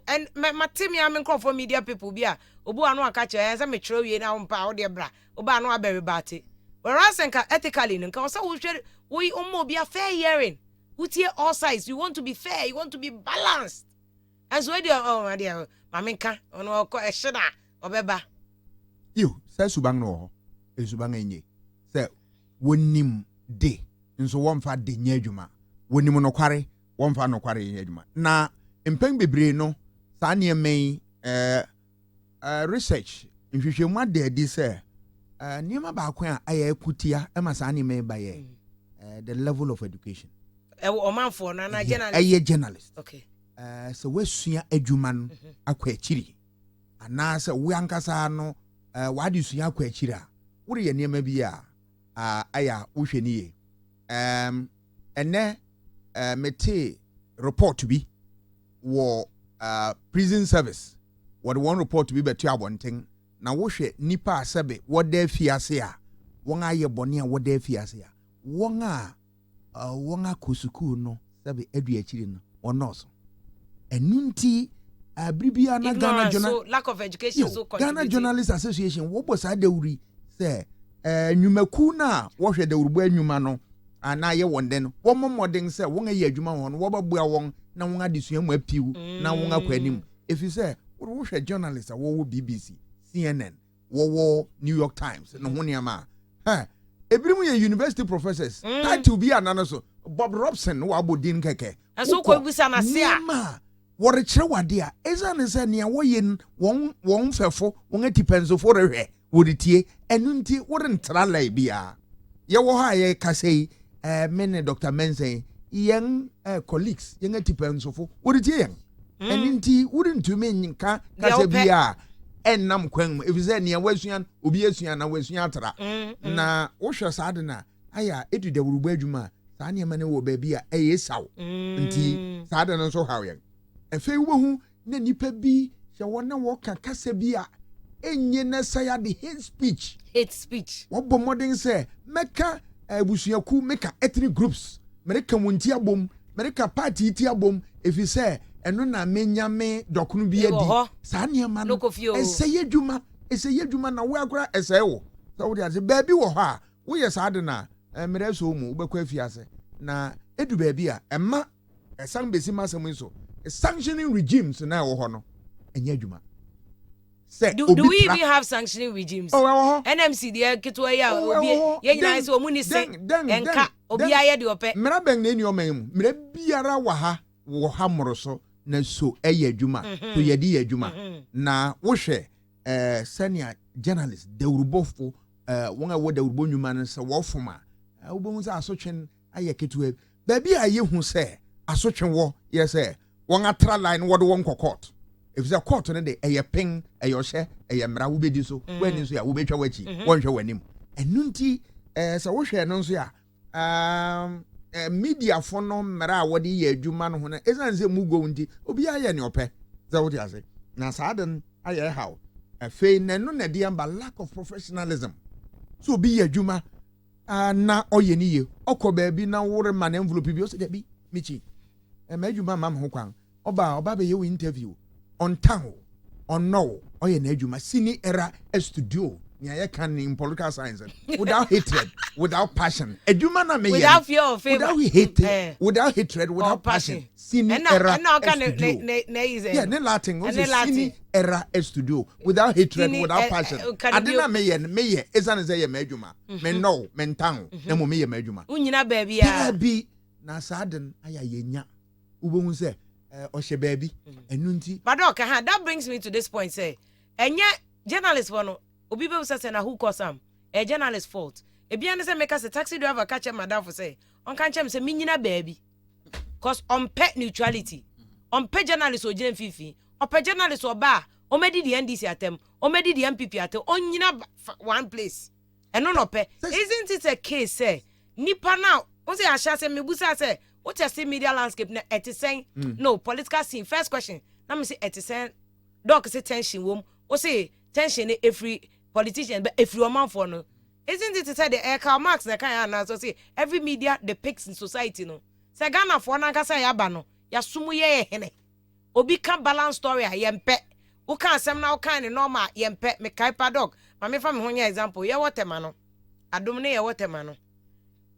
and matemi am nkrofo media people bia obu anu aka che say me tro wie na wo mpa wo de bra oba anu abere bate whereas ethically nka wo say we omo bia fair hearing utie all sides you want to be fair you want to be balanced and so my dear mamenka ono ko ehida obeba you say subang no subang enye say wonim de nso wonfa de nya adwuma wonim no kware wonfa no kware nya adwuma na empeng bebre no sa ne men research nhwehwemu ade di say niema ba kwa aya kutia e ma sa ne men ba ye the level of education omanfo na journalist journalist okay so we sua adwuma no akwa akiri ana se we ankasa no wade sua akɔ akyiri a wode yɛ nneɛma bi a aya wohwɛ ni ye ɛnɛ mete report bi wɔ prison service wɔde wɔn report bi bɛto abɔnten na wohwɛ nipa asɛbe wɔda afiase a wɔn ayɛ bɔne a wɔda afiase a wɔn akɔ sukuu no sɛbe adu akyiri no ɔnɔɔso ɛnu nti abiribia na lack of education so Ghana Journalists Association wɔbɔ saa dawuri sɛ nnwumaku na wɔhwɛ dawurubɔ nnwuma no ana yɛ wɔn den no wɔn mmɔden sɛ wɔn ayɛ adwuma wɔn no wɔbɛboa wɔn na wɔn adesua mu apiw na wɔn akɔ anim ɛfiri sɛ wɔhwɛ journalists a wɔwɔ BBC CNN wɔwɔ New York Times no ho nneɛma ebinom yɛ university professors title bi anano so Bob Robson no wabɔ din kɛkɛ ɛso kɔ bisa na se a wɔrekyerɛ wade a ɛsiane sɛ nea wɔyɛ wɔn fɛfo wɔn atipɛnsofo rehwɛ wɔde tie ɛno nti wɔrentra lai biara yɛwɔ ha a yɛkasa yi me ne Dr. Mensah yɛn colleagues yɛn atipɛnsofo wɔde tie yɛn ɛno nti wɔrentumi nka kasa biara ɛnnam kwan mu ɛfiri sɛ nea wasua obi asua na wasua atra na wohwɛ saa de na aya ɛdu dawurubɔ adwuma saa nneɛma no wɔ baabi a ɛyɛ saw nti saa de no nso haw yɛn afei wohu na nipa bi hyɛ wɔn na wɔka kasa bi a enye na say the hate speech wɔbɔ mmɔden sɛ mɛka abusuaku mɛka ethnic groups mɛka munti abom mɛka party ti abom ɛfiri sɛ ɛno na menyame dɔkono bi adi saa nneɛma no ɛsɛ yɛ dwuma na wo akora ɛsɛ wo sɛ wode ase baabi wɔ hɔ a woyɛ saa de na mmerɛ so mu wobɛkɔ afiase na edu baabi a ɛma ɛsan besi masɛm nso sanctioning regimes na ɛwɔ hɔ no ɛnyɛ adwuma. Do we even have sanctioning regimes? NMC deɛ ketewa yi a obi yɛ nyinaa sɛ ɔmu ni sɛ ɛnka obi ayɛ deɛ ɔpɛ. Mmara bɛn na ɛni ɔman mu mmara biara wɔ ha mmoro so na so ɛyɛ adwuma so yɛde yɛ adwuma na wohwɛ sɛnea journalist dawurubɔfo wɔn a wɔ dawurubɔ nnwuma no sɛ wɔfom a wobɛhu sɛ asotwe ayɛ ketewa baabi a yɛhu sɛ asotwe wɔ yɛ sɛ wɔn atra line wɔde wɔn kɔ court efisɛ court no de ɛyɛ peng ɛyɛ ɔhyɛ ɛyɛ mmara wobɛdi so wɔani nso a wobɛtwa w'akyi wɔnhwɛ w'anim ɛno nti sɛ wohwɛ no nso a mediafo no mmara a wɔde yɛ adwuma no ho no ɛsiane sɛ mu go nti obiara yɛ ne ɔpɛ sɛ wote ase na saa de no ayɛ haw afei na ɛno na ɛde amba lack of professionalism so obi yɛ adwuma na ɔyɛ ne yie ɔkɔ baabi na wore ma no envelope bi ɔsɛ dabi michi adwuma ma me ho kwan ɔba bɛyɛ wo interview on town on no ɔyɛ n'adwuma sini era studio nea yɛka in political science without hatred without passion adwuma na me without fear of favor without hatred without passion sini era studio yeah ne Latin sini era studio without hatred without passion adena me yɛ ɛsane sɛ yɛ m'adwuma me no me ntan na mo me yɛ m'adwuma unyina baabi a baabi na saa den aya yɛnya wobɛhu sɛ ɔhyɛ baabi ɛnu nti but okay that brings me to this point say enye journalist for no obi be say na who cause am a journalist fault ebia ne say make us a taxi driver catch him madam for say on kan chem say minyina baabi cause on pet neutrality on pet journalist o gyen fifi on pet journalist oba o medi the NDC atem o medi the MPP atem on nyina one place eno no pe isn't it a case say nipa now o say ahya say mebusa say what you see media landscape na etisen no political scene first question na me say etisen doc say tension wom o say tension every politician but every woman for no isn't it to say the Karl Marx na kan na so say every media depicts in society no say Ghana for na kasa ya ba no ya sumu ye hene obi ka balance story a yempe wo kan asem na wo kan ne normal yempe me kai paddock ma me fa me ho nya example ye wotema no adom ne ye wotema no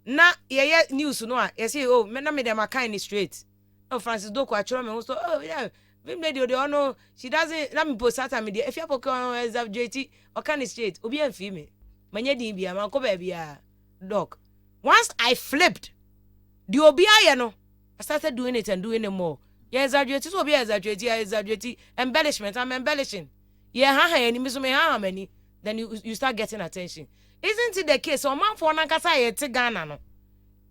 na ye news no a ye say oh me na me dem akan ni straight oh Francis Doku achoro me so oh yeah vim lady de ono she doesn't let me post that media if you poko exaggerate o kan straight obi amfi me manya din bia man ko ba bia doc once I flipped the obi aye no I started doing it and doing it more yeah exaggerate so obi exaggerate embellishment I'm embellishing yeah ha ni me so me ha mani then you start getting attention. Isn't it the case o man for na kasa ye te Ghana no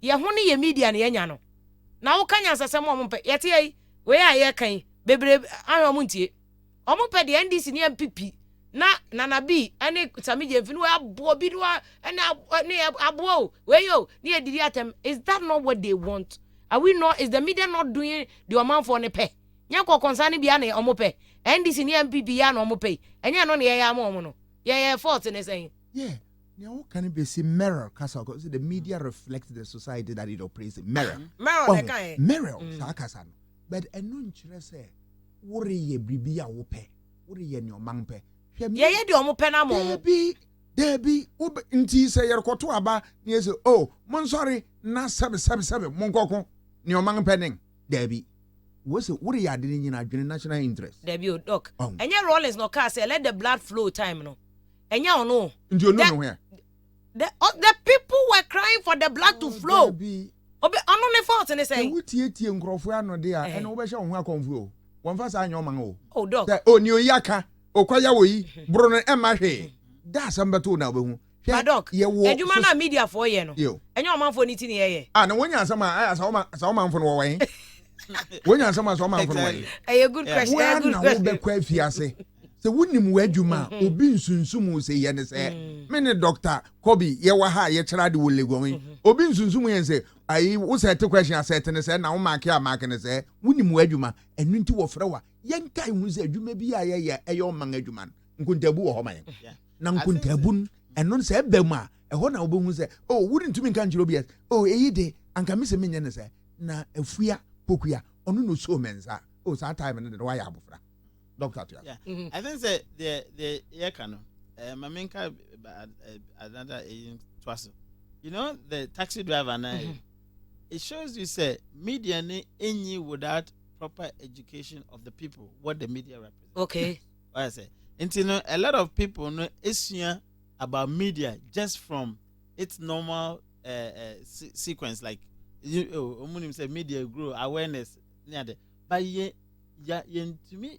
ye ho ne ye media ne nya no na wo kanya sasem o mpe ye te yi we a ye kan bebre ayo mo ntie o mo pe de NDC ne MPP na nana bi ane samije mfini wa abo bi wa ane abo we yo ni edidi atem. Is that not what they want? Are we not, is the media not doing the amount for ne pay? Nyanko concerning bi ane omo pay. NDC ni MPP ya no omo pay. Enya no ne ya ma omo no. Yeah fault ne saying. Yeah. Now can it be see mirror kasa because the media reflects the society that it operates in. Mirror. Mirror the kind. Mirror sa kasa no. But eno nkyere say wore ye bibia wo pay. Wore ye ne oman pay. Yeah di omo pay na mo. Debi nti say yerkoto aba ne say oh mon sorry na sebe mon kokon ne oman pay nen. Debi. Wo say wore ye ade ni nyina adwene national interest. Debi o doc. Enya Rollins no car say let the blood flow time no. Enya ono. Nti ono no here. The people were crying for the blood to flow. Obe ano ne fault ne say. Wo tie nkrofo ano de a ene wo be hye wo ho akonfu o. Won fa sa anyo man o. Oh doc. Say o ni oyaka okwaya wo yi bro no ema hwe. Da sambeto na obehu. Doc. Ejuma na media for ye no. Enyo man for ni ti ne ye. Ah na wonya asama asa man for no wo wen. Wonya asama asa man for no wen. A good question. A good question. Wo be kwa afiase. Se wunim wadwuma obi nsunsum se ye ne se me ne doctor Kobi ye wa ha ye kyerade wo legon obi nsunsum ye se ayi wo se te question aset ne se na wo mark ne se wunim wadwuma enu nti wo frɛ wa ye nkai hu se adwuma bi a ye eye o man adwuma nkuntabu wo ho man na nkuntabu enu se eba mu a ɛhɔ na wo behu se oh wouldn't to me kan kyerɛ obi oh eyi de anka me se me nye ne se na afua pokua ɔno no so mensa oh sa time ne de wa ya abofra. Doctor, yeah. I think that the Yakano, Maminka, another twice. You know, the taxi driver now, it shows you say media any without proper education of the people, what the media represents. Okay. What I say. And you know, a lot of people know issue about media just from its normal sequence, like you say media grow awareness, but yentumi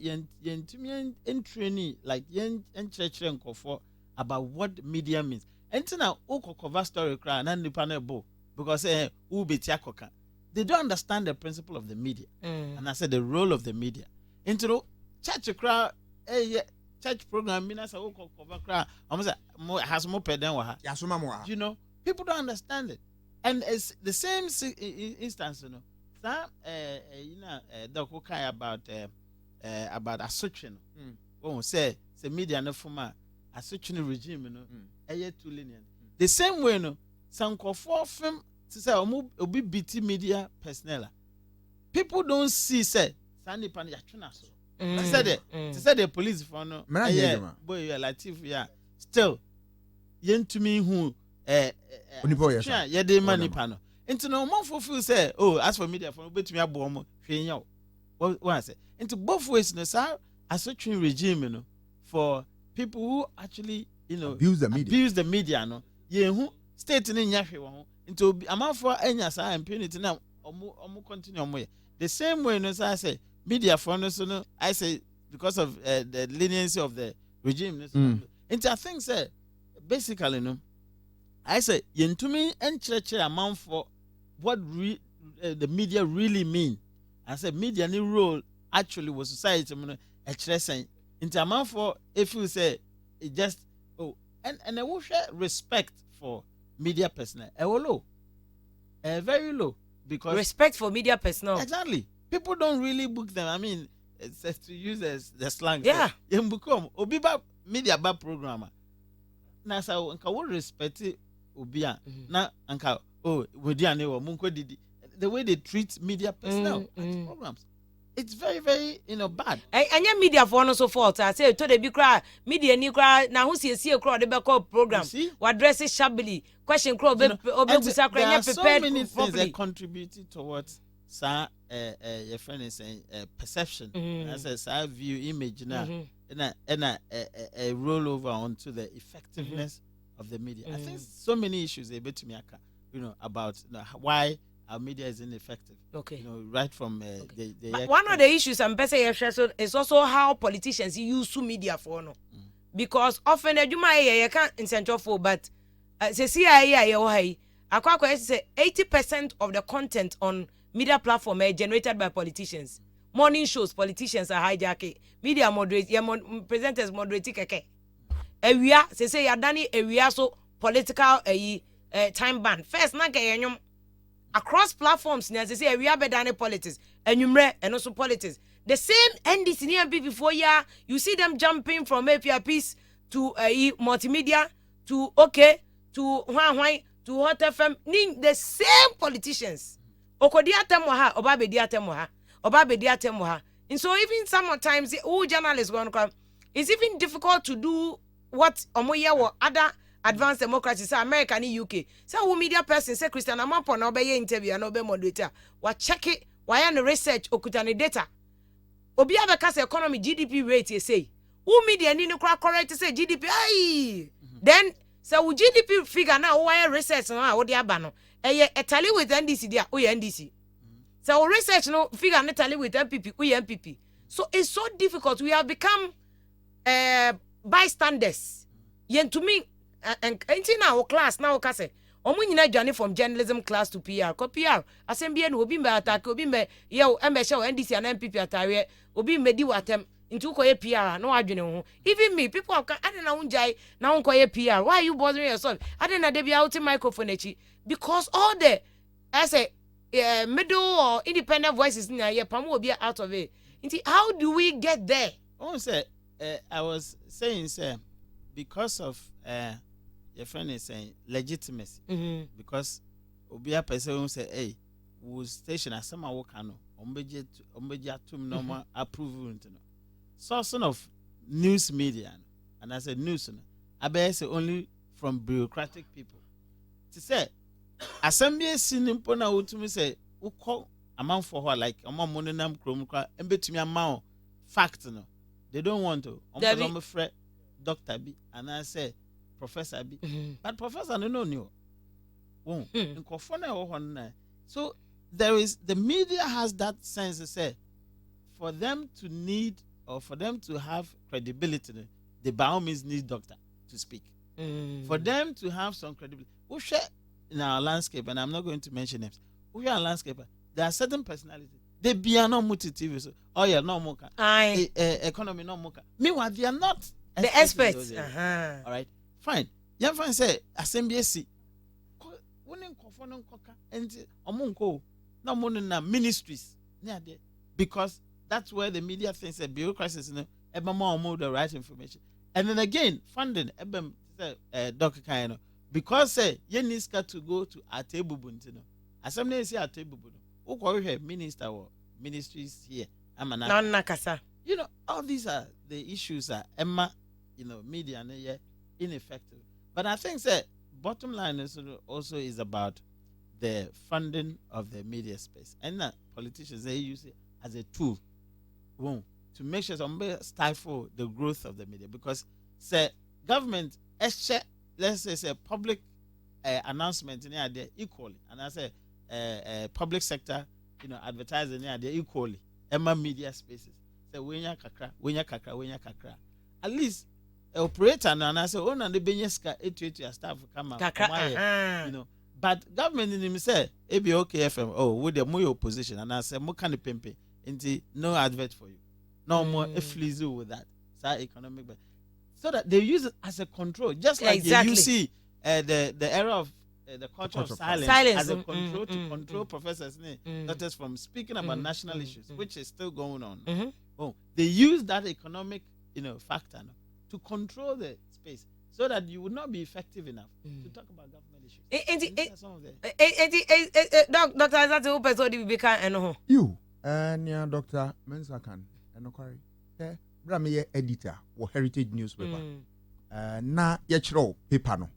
training like yen church for about what media means. And now cover story cry and the panel bo because who be tiakoka. They don't understand the principle of the media. And I said the role of the media. Into the church cry church program means cover cry almost has more than what you know, people don't understand it. And it's the same instance, you know. Doc kai about assumption. Oh, say media no forma assumption regime, you know, too lenient. The same way, no, some for film to say obi BT media personnel. People don't see say Sandy Pan Yachuna so. Said the police for no. Boy, you are Latif, yeah. Still, yen to me who yeah, they money panel. Into no more fulfill say, oh, as for media, for bet me a bomb, what I say. Into both ways, no, sir, a certain regime, you know, for people who actually, you know, abuse the media, no, ye who state in Yashi, into amount for any as I impunity now, or more continue way. The same way, no, I say, media for no, so no, I say, because of the leniency of the regime, into I think, say, basically, no, I say, yentumi and church amount for what the media really mean. I said media new role actually was society saying into amount for if you say it just and I will share respect for media personnel. Low. Very low because respect for media personnel. Exactly. People don't really book them. I mean, it's to use the slang. Yeah. You become Obiba media bar programmer. Now so I will respect it Obia. Now anka the way they treat media personnel at programs, it's very, very bad. And your media for no so fault. I say to the big cry media ni cry now who see a crowd the call program. What dress is shabbily question crowd there are so many things that contributed towards your friend is saying perception. As a side view image now and a rollover onto the effectiveness of the media. I think so many issues able to me about why our media is ineffective. Okay. Right from one of the issues I'm saying is also how politicians use media for no. Because often you can't incentivize for, but say CIA say 80% of the content on media platform are generated by politicians. Morning shows, politicians are hijacking. Media moderate, presenters moderate keke. ewia say yadani ewia so political time ban first na ga across platforms na say ewia bedane politics enwumre and also politics the same NDC and before ya you see them jumping from APRPs to multimedia to to Hwan to Hot FM the same politicians okodi atem ha oba bedi atem ha oba bedi atem ha. And so even sometimes all journalists going to come, it's even difficult to do what omoya or other advanced democracies say America and UK. So who media person say Christian Amapo na obey interview and obey moderator. What check it, why and research okutani data. Obi abeka say economy GDP rate you say. Who media ni correct say GDP aye. Then so GDP figure now why research na what dia ba no. E tally with NDC dia o NDC. So research no figure not tally with MPP, we MPP. So it's so difficult. We have become bystanders. Yen to me, and in our class now, kase. Omu nyina journey from journalism class to PR. Ko PR. Asembia no obi me attack, obi me yo embe show NDC and MPP atare, obi me di watem into ko PR no adwene ho. Even me, people have I don't know unjai na unko PR. Why are you bothering yourself? I don't know they be out in microphone echi because all the I say middle or independent voices in here, Pamu will be out of it. How do we get there? Oh, sir, I was saying, sir, because of your friend is saying legitimacy, because Obia person who say, hey, we station as some work ano, ombeja tum normal approval, so son of news media, and I said news, I bear say only from bureaucratic people. To say. Assembly sinimpo na wotumi say ukọ amount for her like amount money nam krom kwa embetumi amount fact no they don't want to am afraid doctor bi and I say professor bi but professor no know won nkofo na ho na so there is the media has that sense to say for them to need or for them to have credibility the by all means need doctor to speak for them to have some credibility in our landscape, and I'm not going to mention names. We are a landscaper. There are certain personalities. They be no multi TV. So, oh yeah, no mocha. Economy no mocha. Meanwhile, they are not the experts. All right, fine. Young fan say assembly see. Wonen kofonon koka and omunko no money na ministries near there because that's where the media thinks that bureaucracies eba more the right information. And then again, funding eba Dr. Kaino. Because you need to go to a table buntino. Assembly say a table buntino. Who call minister or ministries here? I'm an nakasa. You know, all these are the issues are Emma, media and ineffective. But I think bottom line is also is about the funding of the media space. And politicians they use it as a tool to make sure somebody stifle the growth of the media because government let's say public announcement in there equally, and I say public sector, advertising there equally. Emma media spaces. Say wenya kakra. At least operator and I say oh na the benyeska etu staff come but government in him say it be okay FM with the more opposition and I say more can pempe into no advert for you, no more fleas with that. Economic but. So that they use it as a control, just like you see the era of the culture of silence as a control to control professors, doctors from speaking about national issues, which is still going on. They use that economic, factor to control the space so that you would not be effective enough to talk about government issues. Doctor, that's the person who become you and Dr. Mensakan and Okari. Brame editor or Heritage newspaper. Na yechro paper no.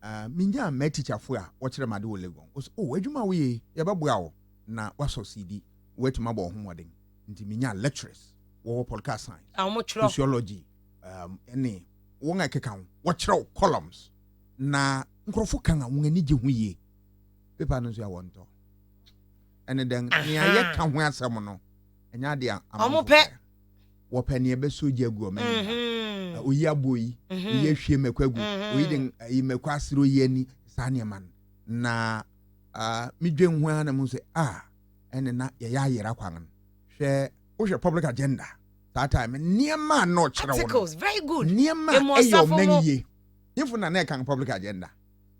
Minya me teacher fo a wo kire made wo legon. Adwuma we ye babua wo na wa succeed wetuma bo ho moden. Nti minya lecturers wo political science, sociology, any won akeka ho. Wo kire columns na nkrofo kan a won ani je ho ye. Paper no so ya wonto. Ene den nia ye ka ho asem no. Enya de a wopani ebe soja gu o men oyi aboyi oyi ahwie makwagu oyi den ayi makwasiro yi ani sane man na midwen ho ana mo se ene na ye ya yera kwan hwe wo hwe public agenda that time niema no chira wo articles very good niema eyo menye info na kan public agenda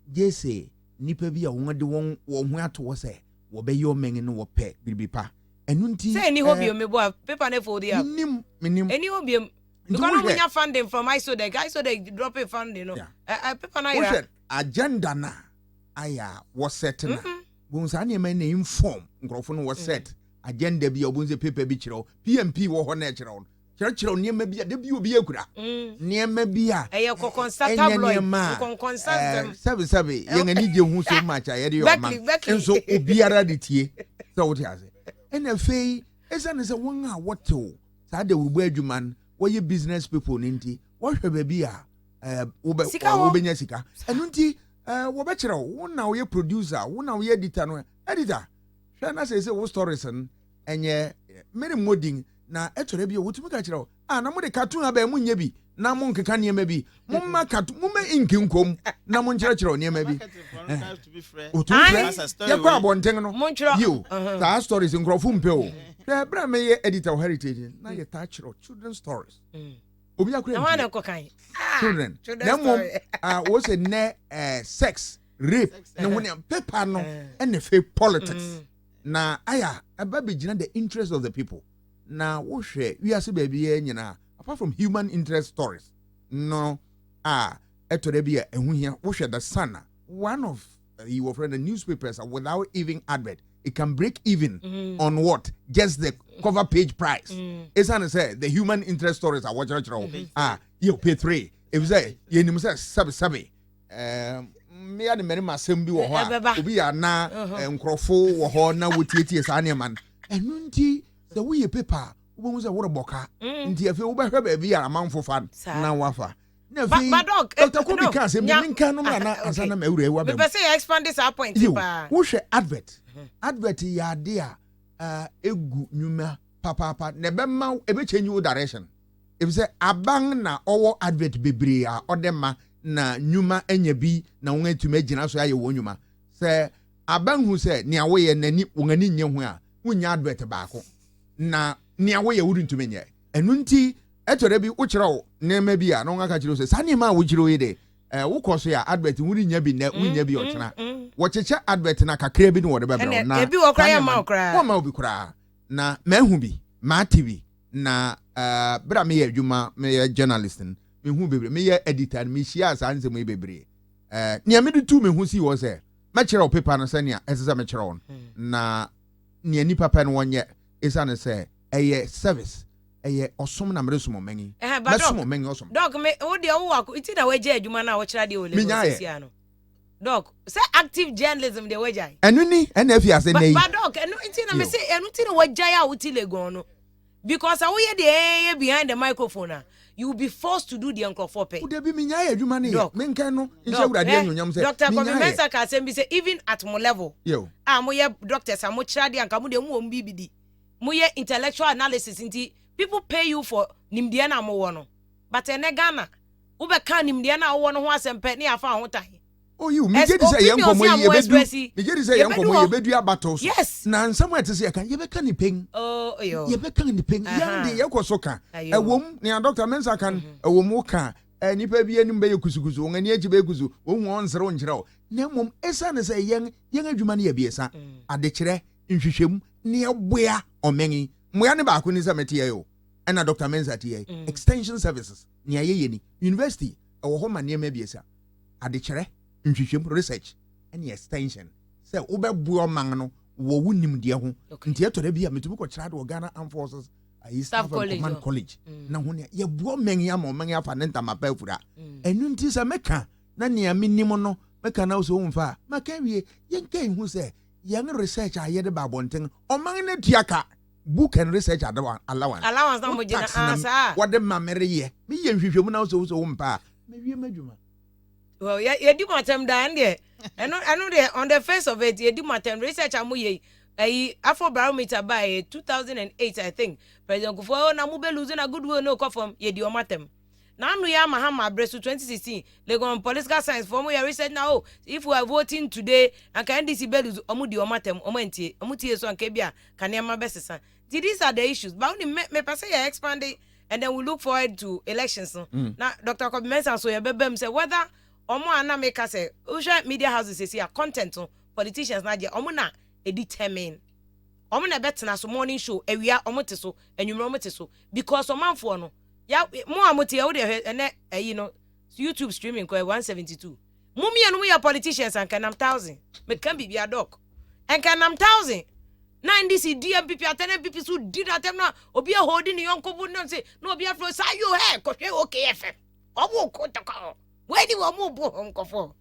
je say nipa bi a won de won ho ato wo say wo be yo men no wo pe bibipa enu nti say ni hobby me bo paper na for there minim any hobby because we have funding from ISODEC drop a funding no paper na ya agenda na aya wo set na bon sa na na inform nkrofo no wo set agenda bi obunze paper bi kire PMP wo ho na kire kire niema bi da bi obi akura niema bi a e ko constant tabloid ko constant sabe yen ani je hu so much aye de yo man enso obiara de tie so what ya say ena fei esa ne se won a wotew sa da wubu adwuman wo ye business people ninti wo hwe ba bi a wo benya sika enu nti wo be kire wo na wo ye producer wo na wo ye editor no editor hwe na se wo stories enye mere moding na etore bi wotumi ka kire na mo de cartoon aba mu nya bi na mo nkeka niema bi mo ma cartoon mo ma inki nkom na mo nkire niema bi ya kwa abonten no you that stories nkrofo mpe o bra me ye editor heritage na ye ta kire children stories obi akure na wana ko kan children na mo wo se ne sex rape na woni paper no and the politics na aya aba be gina the interest of the people na wo hwe wi ase ba bi nyina apart from human interest stories no etore bi ehu hia wo hwe the Sun one of your friend the newspapers without even advert it can break even on what just the cover page price it's an say the human interest stories are what you pay 3 if say you nim say sabe me ya de meri masem bi wo ho a obi ya na nkrofo wo ho na wotietie sa ne man enu nti the we paper wo hu say wo boka nti afi wo be hwe ba bi ya amanfo fa na wafa na fi Dr. Kobi ka say me nka no na ansa na mawura ewa be be say expand this point pa wo hwe advert ya de a egu nyuma papa na be ma e be change wo direction if say abang na owo advert bebre a odema na nyuma enya bi na won atuma gina so aye wo nyuma say abang hu say ne awo ye nani wongani nye hu a wonya advert baako na ne awo ye wuru ntuma nye enu nti etore bi wo kire ne ma bi a no ngaka kire so sa ne ma wo kire ye de wo koso ya advert wuri nya bi na wonya bi ochena wo cheche advert na kakra bi ne wo de bebro na ebi wo kra ya ma okra wo ma obi kra na mahu bi ma TV na bra me ye adwuma me ye journalist me hu bebre me ye editor me hia sa nse me bebre nia me du me hu si wo se ma kire o paper no se nia esesa me kire on na nia ni papa no wonye esa ne se eye service eye osom na mere somo mani somo mani osom dog me wo de wo wako iti na waje adwuma na wo kire de wo le sisia no dog say active journalism de waje enu ni ena afi ase nei but dog enu iti na me say enu ti na waje ya wo ti le gon no because awo ye de behind the microphone you will be forced to do the uncle for pay. Would be me adwuma ne me nkan no nse wura de anyonyam say Dr. Kobi Mensa ka say be say even at mo level yo mo ye doctors mo kira de anka mo de mo mbibidi mo ye intellectual analysis nti people pay you for nimdia na mo wo no but ene Ghana wo be kan nimdia na wo no ho asempe ne afa ho tan. Oh, you me get say yankomo ye bedu me get say yankomo ye bedu abatos na nsam ate say kan ye be kan ni pen ye be kan ni pen yan de ye koso kan ewom ne Dr. Mensa kan ewom kan nipa bi anim be ye kusukusu won ani agibe kusu won won zero nkyerɛ na mom esa ne say yen adwuma ne ye biesa ade kyerɛ nhwehwem ne eboa omeni moya ne ba ko ni samete ye yo na Dr. Mensa tie extension services ne ye ni university ewo ho ma ne ma biesa ade kyerɛ nhwehwem research any extension say wobɛbu man no wo wunim de ho nti etore bi a metumi ko kira de Ghana Armed Forces Staff Command College na ho ne ye bu man ya mo man ya fa nenta mapa fura enu nti se meka na ne aminim no meka na so mfa maka wie ye nkan hu se ye research a ye de ba bonten o man na tuaka book and research allowance na mo gina asa what the mamere ye me ye nhwehwem na so mpa me wie madwuma. Well, you do matem down there. I know there on the face of it, you do matem research amuye. Afro barometer by 2008, I think. President Kufuor na mube losing a good will no confirm ye do matem. Now no ya mahama bresu 2016. Legon political science for your research now. If we are voting today and can NDC belus omudi omatem omentie omutie so ankebia kanema besesa. These are the issues. But only me pass ya expand and then we look forward to elections. Now, Dr. Kobe Mensah so you bebem say whether omo ana make us say social media houses say content politicians na je omo na determine omo na betena so morning show ewia omo te so enwumro omo te so because omanfo no ya mo amote ya wo de ene you know YouTube streaming ko 172 mummy no ya politicians and can am 1000 me can be a doc and can am 1000 na ndc DMPP atene PP so did atem na obi a holding the young couple no say no obi afro say you he ko hwe OKFM omo ko to ko where do omo bo onko for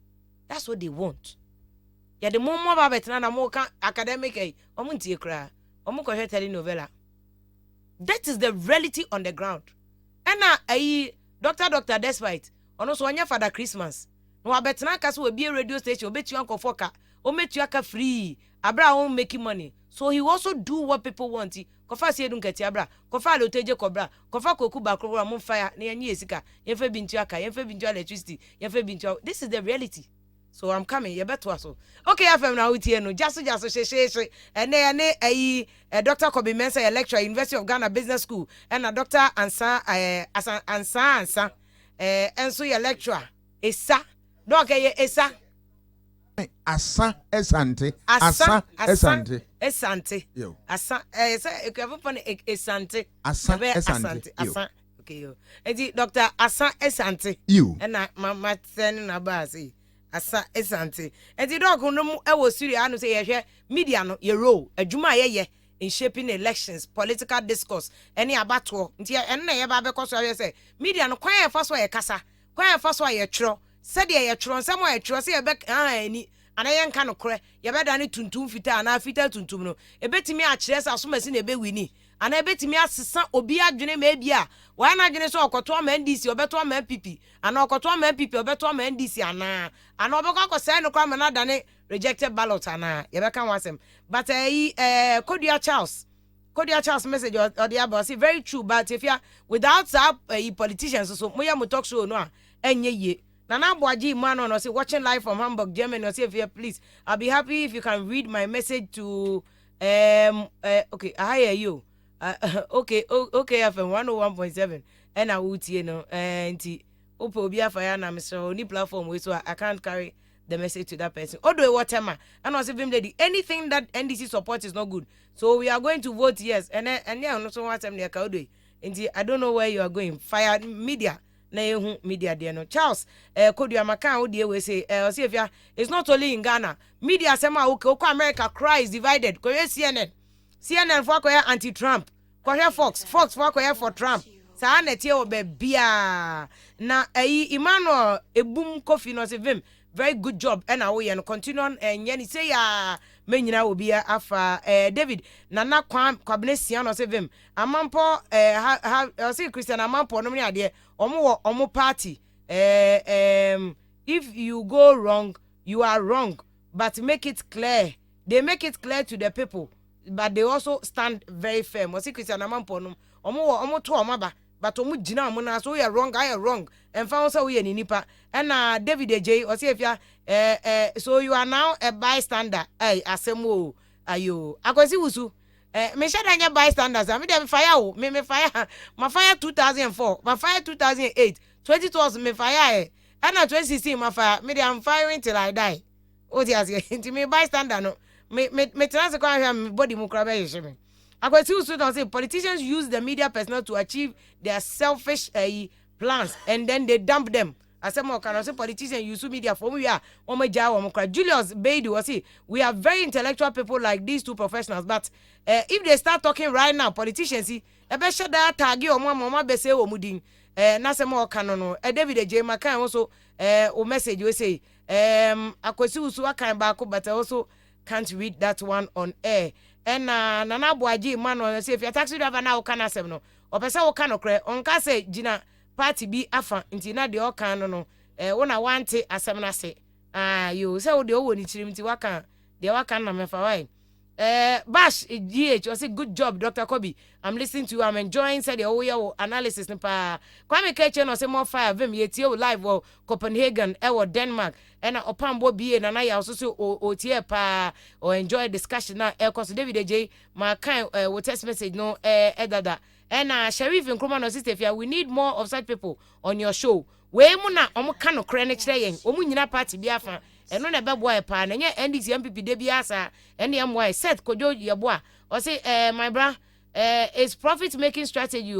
that's what they want ya the more ba betena na mo kan academic omo ntie kra omo ko hwe telenovela that is the reality on the ground and na doctor despite ono so onya Father Christmas no abetena ka so obi radio station obetu ankofo ka o metu aka free abra won making money so he also do what people want kofa se edun kati abra kofa loteje kobra kofa koku bakro mo fire na yenye esika yenfa bintu aka yenfa bintu electricity yenfa bintu this is the reality so I'm coming you better so okay afem na wutie no jaso she ene Dr. Kobe Mensah lecturer University of Ghana Business School and a Dr. Ansa enso ye lecturer esa doc esa asa esante asa esante esante yo asa esa ekafon esante asa esante asa okay yo edi Dr. Asa esante you na mama ten na ba say asa esante edi doc no mu e wo siri anu say ye hwe media no ye role adwuma ye in shaping elections political discourse any abato nti enne ye ba be koso ye say media no kwan ye fa so ye kasa kwan ye fa so ye twro said ye twro nsam ye twro say ye be ani ana ye nka no kore ye be da ne tuntum fita ana fita tuntum no e betimi a kire sa so masi na be wini ana e betimi asesa obi adwene ma bia wa na adwene so okoto ma NDC obeto ma PP ana okoto ma PP obeto ma NDC ana obekọ akose no kwa ma na da ne rejected ballot ana ye be kan wasem but Kodia Charles message or the about say very true but if you without politicians so moya mo talk show no a enye ye Nana Boaji man on say watching live from Hamburg, Germany. Or say if you please, I'll be happy if you can read my message to okay, I hear you. Okay, FM 101.7. And I would and Opo Bia Fire na Mr. Only platform so I can't carry the message to that person. Although whatever, and also him lady, anything that NDC supports is not good. So we are going to vote yes. And yeah, no so what I'm there. I don't know where you are going. Fire media. Na ehu media there no Charles Kodua Makan wo we say see if ya it's not only in Ghana media sema okay America cry is divided ko CNN for ko anti-Trump ko Fox for ko for Trump sa na tie wo be bia na Emmanuel Ebum Kofi no say vim very good job and we no continue on and say ya menyina obi afa David nana kwabne sia no say vim amampo say Christian amampo no me ade omo party if you go wrong you are wrong but make it clear they make it clear to the people but they also stand very firm say Christian amampo no omo to omaba but omo gina omo na so you are wrong I am wrong and found so we ni nipa and David AJ or say if you so you are now a bystander asemo ayo akwesi wusu me shada nya bystanders me dem fire o me fire my fire 2004 my fire 2008 2012 me fire and 2016 my fire me dem firing till I die o ti ase nti me bystander no me trans kwa hwa me body mu kra be yeshe me akwesi wusu don say politicians use the media personnel to achieve their selfish plans and then they dump them. I said more can say politicians use media for we are Julius Beidi was say we are very intellectual people like these two professionals but if they start talking right now politicians see e be share that tag o mama be say o mudin na say more can no David J Makan also o message we say akwesi usu akan ba ko but also can't read that one on air and Nana Boaji man on say if your taxi driver now can asem no o pese o kan okre on ka say gina party bi afa nti na de okan no wona wante asem na se you say wo de wo ni chirim nti waka de waka na mefa why Bash GH was a good job Dr. Kobe I'm listening to you I'm enjoying said your analysis pa Kwame Keche no say more fire vim yetie live wo Copenhagen Denmark and opambo bie na ya also so otie pa or enjoy discussion na cause David J my kind wo text message no edada And Sheriff Nkrumah no sister we need more of such people on your show. We mu na omo ka no kra ne kire yen. Omo nyina party bi afa. Eno na bebo e pa na nye NDC MPP de bi asa. Ene am set kojo yebo or say my bra it's profit making strategy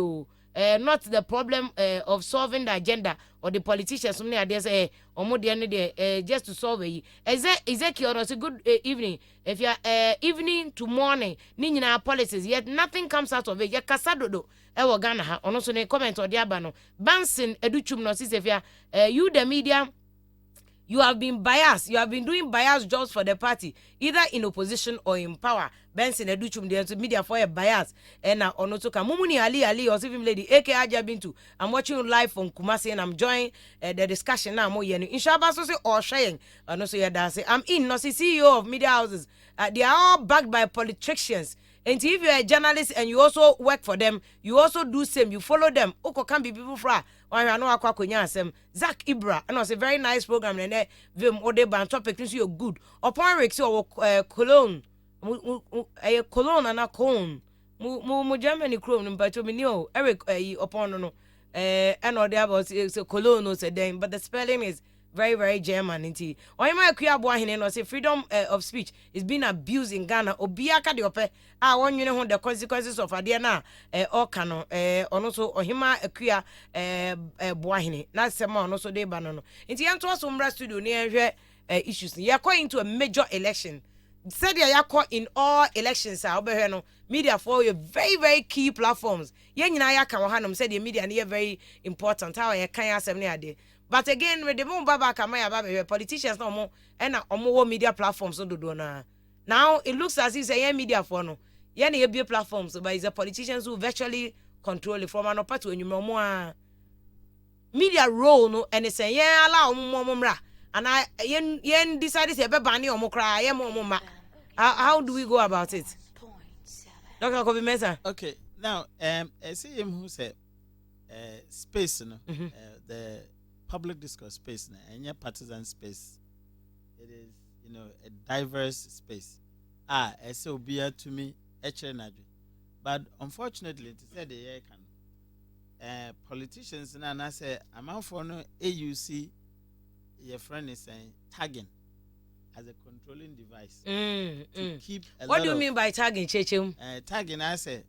not the problem of solving the agenda or the politicians only are say omo de ne just to solve it. Ezekiel no say good evening. If you are evening to morning ni nyina policies yet nothing comes out of it. Ya kasadodo e wo Ghana ha ono so ne comment odi aba no. Bansin educhum no say if you the media you have been biased. You have been doing biased jobs for the party, either in opposition or in power. Benson Educhum, the media for a bias. And now Onotoka Mumuni Ali or Sivim Lady, aka Ajabintu. I'm watching you live from Kumasi and I'm joining the discussion now. Mo yenu. Inshallah, so say or sharing. And also yeah, say I'm in. No, CEO of media houses. They are all backed by politicians. And if you're a journalist and you also work for them, you also do same. You follow them. Oko can be people fra. I know akwa konya asem. Zach Ibra. And it's a very nice program. And vim ode ban topic things you're good. Upon Rick so Cologne. Cologne and a cone. Mu Germany chrome but to me no Eric upon no and or the about it's a Cologne no said then but the spelling is very, very German indeed. Or you might say freedom of speech is being abused in Ghana. Obiaka de ope. I want you know the consequences of Adiana or Kano also or hima akuya boahine. That's some also de banano. In the end to us studio near issues. You are going to a major election. Said you are in all elections no media for your very, very key platforms. Yen ya kan hanum said the media near very important. How you can asem near. But again, with the more baba kamaya baba politicians no more and omo media platforms no do na. Now it looks as if a media for no. Yen be platforms, but it's the politicians who virtually control it from an part to any media role no and it's a allow mumra and I yen decided to be banny or cry how do we go about it? Dr. Kobe Mensah. Okay, now I see him who said space the public discourse space and your partisan space. It is, a diverse space. I say be to me but unfortunately to say the year can politicians and I say I'm for no AUC your friend is saying tagging as a controlling device to keep what do you mean by tagging, Chechum? Tagging I say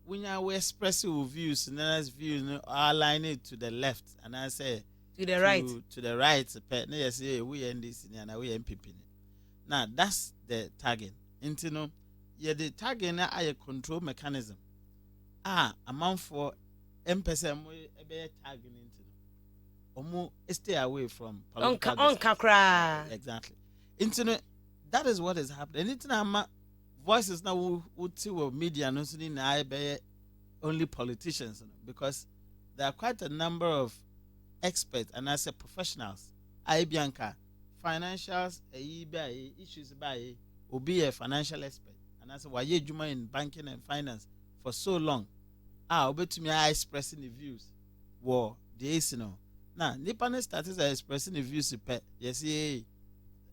when you express your views and then views align it to the left and I say to the right. To the right. Say we end this and we MPP. Now that's the tagging. The tagging a control mechanism. Amount for M% we tagging into. Stay away from political exactly. That is what is happening. Voices now who media no only politicians because there are quite a number of experts and I say professionals. Bianca, financials, issues by be a financial expert. And I say why you in banking and finance for so long. To me I expressing the views. War the now Nipane started expressing the views yes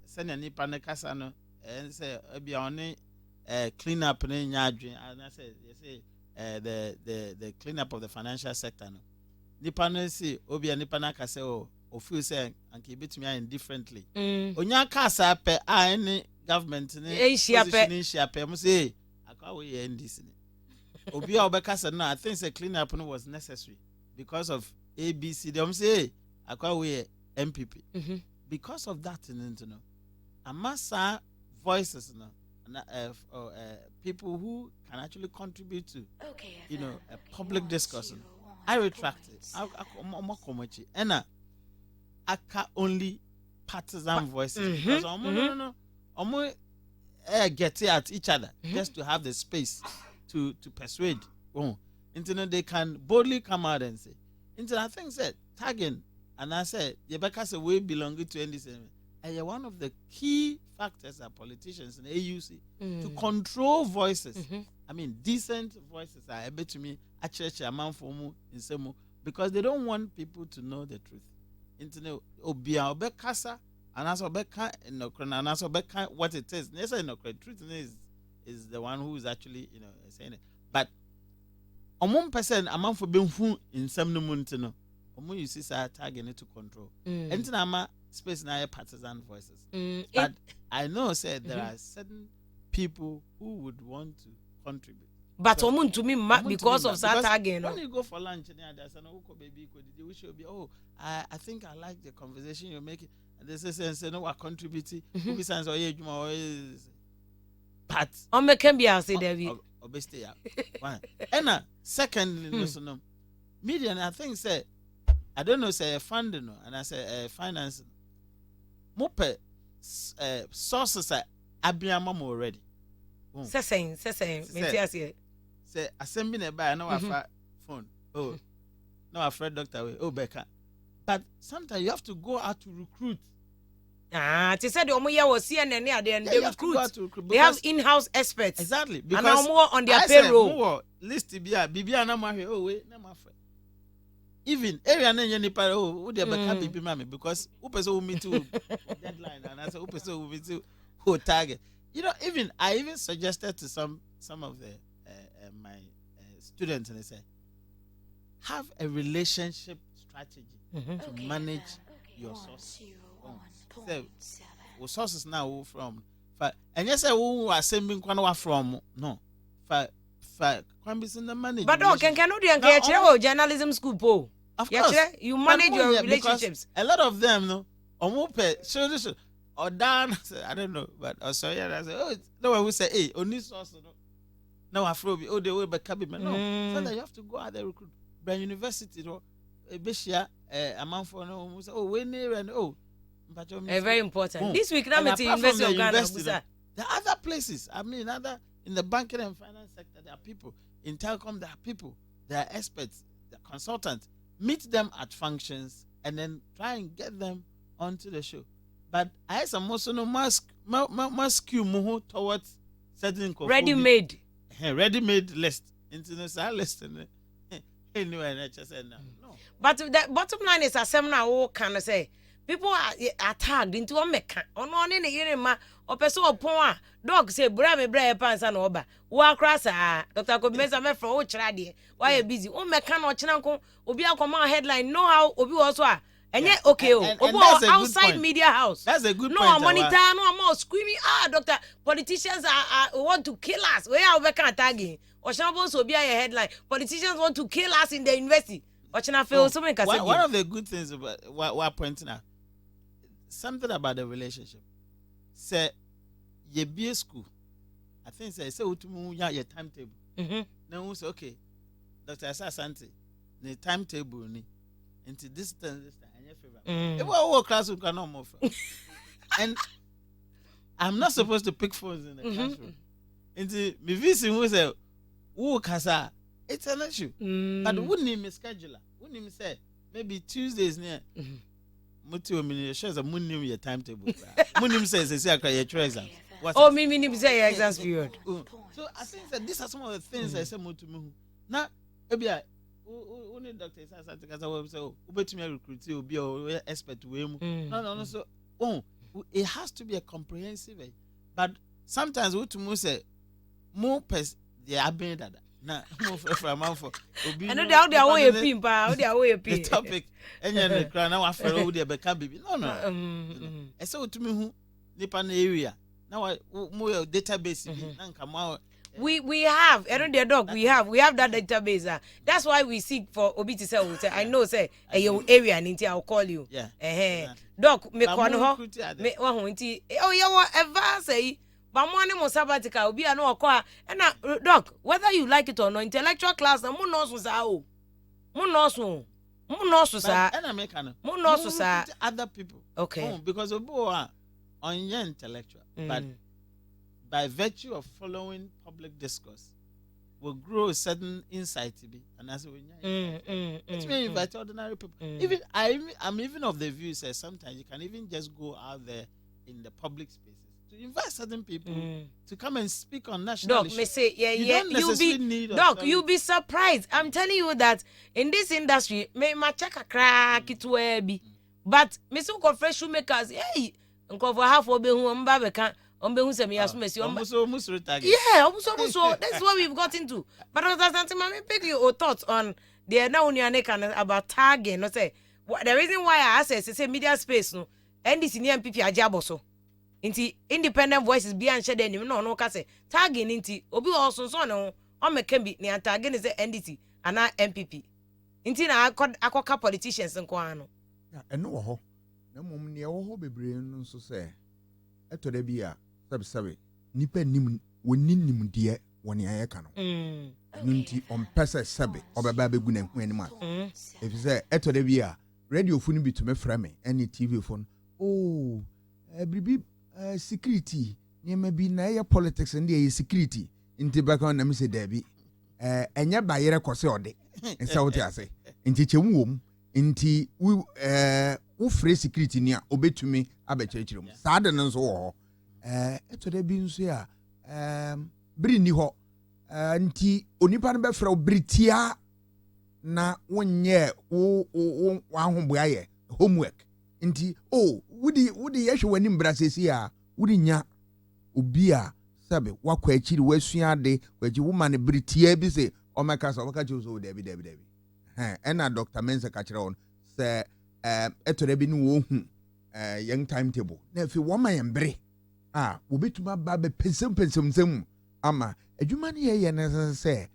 send a Nipane Casano and say be only clean up and I say the clean up of the financial sector. No. Nipana si obi nipana ka say o feel say and keep it me indifferently. Onya ka sa pe any government ni position pe mo say akwa we end this ni. Obi a obeka say no I think say clean up no was necessary because of ABC dem say akwa we MPP. Because of that no amasa voices no people who can actually contribute to a public discourse. I retract it. And I can only partisan voices because get at each other just to have the space to persuade. They can boldly come out and say. I think said tagging and I said Rebecca said we belong to NDC. And one of the key factors are politicians in AUC to control voices. I mean, decent voices are able to me a church amount for mu in semo because they don't want people to know the truth. Internet obia obekasa and also obeka and also obeka what it is. Truth is the one who is actually saying it. But Omon person a man for being who in some no Omo you see target to control. And ama space na partisan voices. But I know said there are certain people who would want to contribute. But omun to me because of that target. When you go for lunch and there's an baby, we should be I think I like the conversation you're making. And they say no, we're contributing. Who besides but on me can be I say David. Obesity. One. And secondly, no media. And I think say I don't know say funding and I say finance. Mope sources are abiyama already. Say assembly nearby. No, I phone. Oh, no, I friend doctor. Oh, Becca. But sometimes you have to go out to recruit. They said the Omoya was CNN and they recruit. They have in-house experts. Exactly. Because and now more on their payroll. List to be a Bibiana. Oh, wait, no, my friend. Even area name nipa who dey beka bibi mama because who person who meet to deadline and I say who person who meet to who target. You know, I even suggested to some of the my students and I say have a relationship strategy to manage your sources. So, sources now from and yes, who are sending from no can be in the management. But no, can do journalism school po. Of course, you manage your relationships. A lot of them, no, or down. I don't know, but sorry, I say, oh, no one will say, hey, only source, no, Afrobi, oh, they will be cabin. No, so that you have to go out there recruit. Brand University, no, Bishia, a month for no, oh, when near and oh, but very important. This week, I'm at the University of Ghana. There are other places. I mean, in the banking and finance sector, there are people. In telecom, there are people. There are experts, there are consultants. Meet them at functions and then try and get them onto the show. But I have some also no mask muhu towards certain ready-made list. International list anyway, I just said no. But the bottom line is a seminar all can I say people are tagged into a mecha. On one in the year or person upon dog say brame pants and oba. Walk across Dr. Komeza me for Ochradi. Why a busy? Oh mekan or chinanko Obia command headline know how Obi also are. And yet okay, outside media house. That's a good point. No monitor, no more screaming. Doctor, politicians are want to kill us. Where are we tagging? Or Shambos will be a headline. Politicians want to kill us in the university. Or one of the good things about what pointing out something about the relationship. Say ye be a school. I think say your timetable. Then we say okay, Dr. Asante, the timetable ni into this time and your favorite. If we classroom cannot move. And I'm not supposed to pick phones in the classroom. Into me visit who say who kasa it's an issue. But wouldn't he scheduler? Wouldn't he say maybe Tuesdays near Mutu shares a moon your timetable. Munim says they say I your exams. Oh, me say exams period. So I think that these are some of the things I say Mutu. Now, maybe only doctors as I will say, Ubet me recruit you be your expert to him. No. So it has to be a comprehensive. But sometimes what to say more they are better. Na mo for a man for obi. And they are way pin pa, they are way pin. The topic enya na kra na wa fere wo de be ka bibi. No. E say otumi hu nipa na area. Na wa mo your database bi na nka mo we have dog we have that database. That's why we seek for obi to say I know say your area nti I'll call you. Yeah. Doc me ko no ho. Me wa ho nti oh yeah ever say but money mo sabbatical obi an okwa and doc whether you like it or not intellectual class na mo no so sa o mo no so sa and America no mo no so sa other people okay because obo on your intellectual but by virtue of following public discourse will grow a certain insight to be and that's when it's me invite ordinary people even I'm even of the view say sometimes you can even just go out there in the public spaces to invite certain people to come and speak on national issues. Me say, you'll be surprised. I'm telling you that in this industry, me ma check a crack it will be. But me so fresh shoemakers, hey, uncle for half of who mba can Who say me assume almost target. yeah, almost. That's what we've got into. But I was asking my pick your thoughts on the now about tagging. No say the reason why I say media space no NDC ni MPP ajabo so. Inti independent voices be and share them no ka say tagging inti obi also so no o make bi ni tagging is NDC and MPP. Inti na akoka politicians nko ano. Ya eno wo ho. Na mom ne wo ho bebre no so say eto da bi a sabe nipa nim woni nimde woni ayeka no. Nunti on pesa sabe obeba begu na hu anim a. If say eto da bi a radio phone bi to me fra me any TV phone. Oh, bribi security nyema bi na ye politics and ye security inti baka na me say da bi enye bayere kose ode nsa wote ase inti chemu wom inti wo free security ni a obetumi abekirikire mu saade no nso wo ho eto da bi nso ya bri ni ho nti onipa no be fra obritia na wonye wo ahomboa ye homework nti wudi yehwe wani mbrasesi a wudi nya obi a sabe wakwa akiri wasua ade waji woman ne britia bi se o meka so waka chi so dabi ena Dr. Mensa ka kire on se eto da bi ni wo hu young timetable na fi wo ma yembre wo betuma ba be pensem ama adwuma ne ye ne se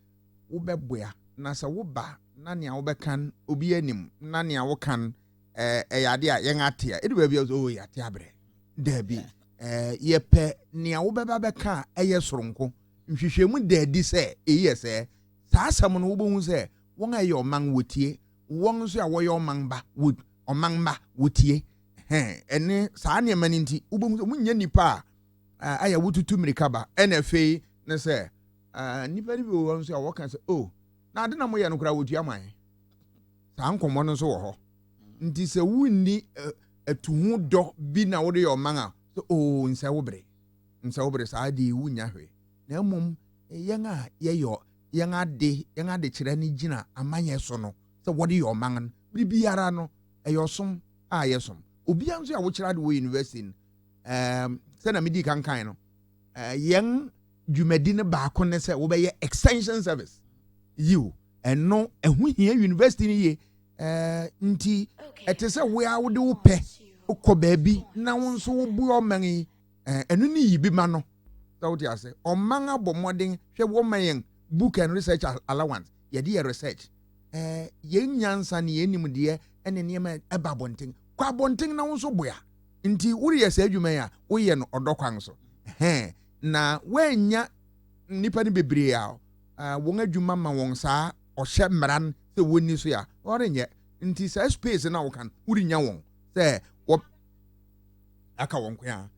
wo beboa na se wo ba na ne wo bekan obi anim na ne wo kan yade a yen ate a edu ba bi o yate abre dabi yepe ne wo beba beka eye soronko nhwehwemu daadi se eyi se saa asam no wo bohu se won aye oman wotie won so a wo ye oman ba wotie ene saa ne mani nti wo bohu se munya nipa aya wotutu mirika ba ene fei ne se nipa ni bi won so a wo kan se na ade na mo ye no kura wotua man saa nkomo no so wo ho nti se wunni atuhu do bi na wo de yo man a so nsa wobre saa de wunya hwe na mum yen a yeyo yen ade kire ni gina amanye so no se wo de yo man bibiara no eyosom a yesom obi anso a wo kira de wo university se na medi kankan no yen dwumadi ne ba ko ne se wo be ye extension service you eno ehu hia university ni ye nti etese we a wo de wo pe ukọ baabi na wo nso wo bu oman yi enu ni yibi ma no so what you say oman abomoden hwe wo man book and research allowance ye de research yen nyansa ne yenim de ene ne ma eba bonten kwa bonten na wo nso boya nti wuri ye sa adwuma ya wo ye no odokwan so na wanya nipa ni bebre a won adwuma ma won saa ohye mran se woni so ya orenye nti sa space na wo kan wuri nya won se aka wonko ya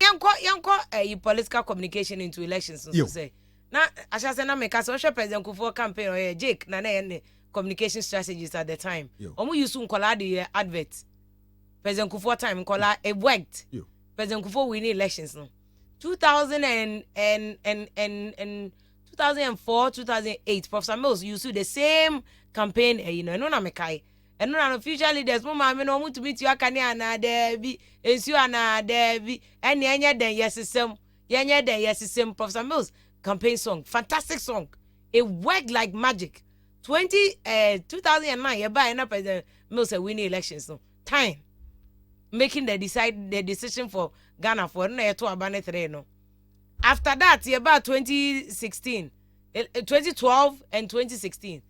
yanko political communication into elections so say na asha say na make us president Kufuor campaign or Jake na communication strategies at the time omu use nkola the advert president Kufuor time nkola it worked president Kufuor win elections no 2004 2008 Professor Mills used the same campaign no na mekai eno na no future leaders mo ma me no mu to meet you aka ne ana da bi ensu ana da bi ene enye den yesesem Professor Mills campaign song fantastic song it worked like magic 2009 by na President Mills winning elections no time making the decision for Ghana for no to abane 3 no after that about 2016 2012 and 2016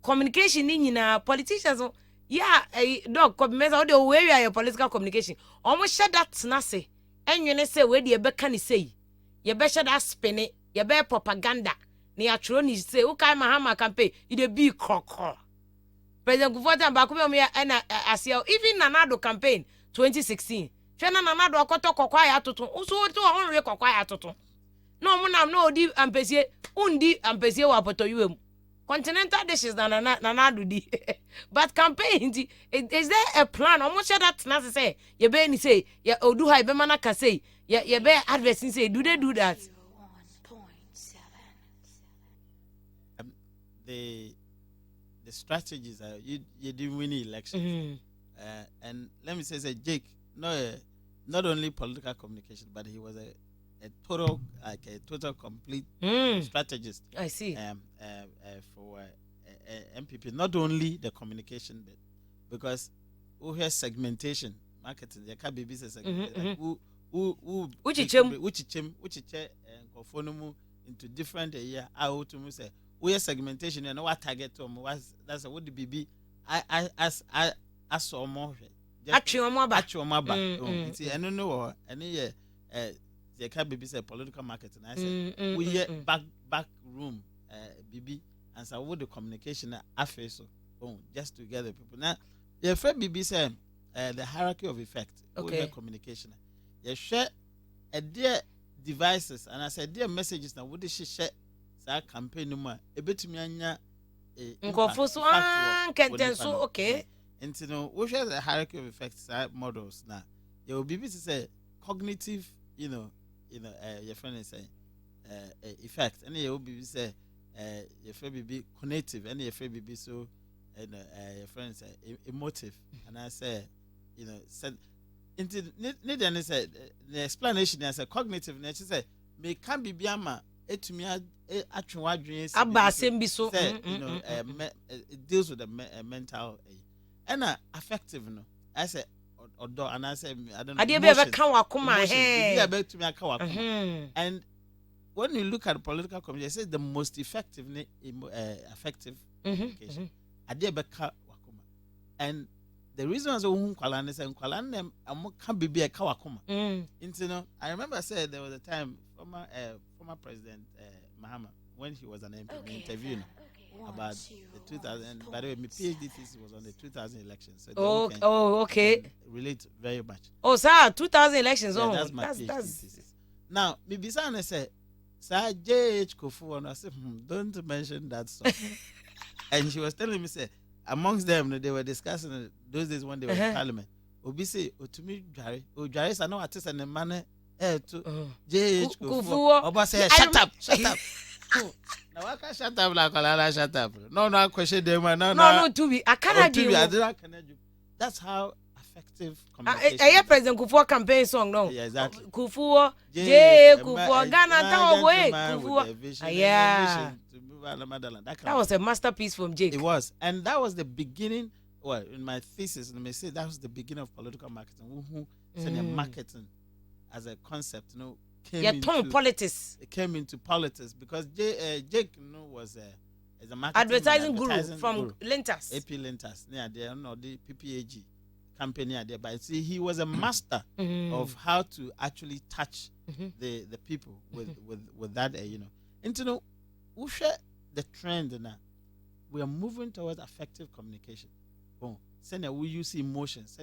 communication ni nyina politicians dog commitments how they wear your political communication almost share that na say enwene say we dey beka ni say ye be share that spin it ye be propaganda ni atro ni say who kai mahama campaign e dey be kokko president Kufuor ba ko me na asia even Nanado campaign 2016 hwe na Nanado akoto kokwa ya toto so to onwe kokwa ya toto no mo nam no odi ampesie undi ampesie wa poto yuem continental dishes na Nanado di but campaign is there a plan almost that na say ye be ni say ye odu ha be mana ka say ye be advertising say do they do that the strategies are you didn't win the election and let me say Jake not only political communication but he was a a total complete strategist. I see. For MPP, not only the communication bit, because who has segmentation, marketing, there can be business segmentation. Which into different area. I would to say we have segmentation and what target to that's what the BB I saw more. Actually, I don't know any there can be say political marketing. I said we back room BB and so what the communication I face so just to gather people now. The friend BB say the hierarchy of effect. Okay. Communication. You share a dear devices and I said dear messages now what did she share that campaign no more a bit me anya okay. And you know we share the hierarchy of effects models now. Your BBC say cognitive, your friend is saying effect and your BBC say your friend be cognitive and your friend be so and your friend say emotive and I say said into need and say the explanation as a cognitive and she say me can be biama etumi atwa adwen aba asem bi so it deals with the mental and affective no I say odo and I say I don't know ade be kan wakoma and when you look at the political community, it says the most effective effective communication ade be ka wakoma and the reason I say Nkwalane can be a kawakuma. I remember I said there was a time former President Mahama when he was an MP interviewing about the 2000. By the way, my PhD thesis was on the 2000 elections. So okay. Relate very much. Oh, sir, 2000 elections. Yeah, that's my PhD thesis. Now, me bisane say, Sir J.H. Kofu, and I said, don't mention that song. And she was telling me, say, amongst them, they were discussing those days when they were in Parliament. Obi say, to me, Jare, I know artist and the man to J.H. Kofu. Oba say, shut up. Now I can't shut up like Alala, shut up. No, question them. No, to be. I cannot do That's how effective communication. I President Kufuor campaign song, no? Yeah, exactly. Kufuor, Kufuor, Ghana, town away. Kufuor. Yeah. That was a masterpiece from Jake. It was. And that was the beginning. Well, in my thesis, let me say that was the beginning of political marketing. Marketing as a concept, came into politics. It came into politics because Jake, was a marketing advertising guru from Lintas. AP Lintas. Yeah, the PPAG company there. But see, he was a master of how to actually touch the people with that, And we share the trend now. We are moving towards effective communication. We use emotions.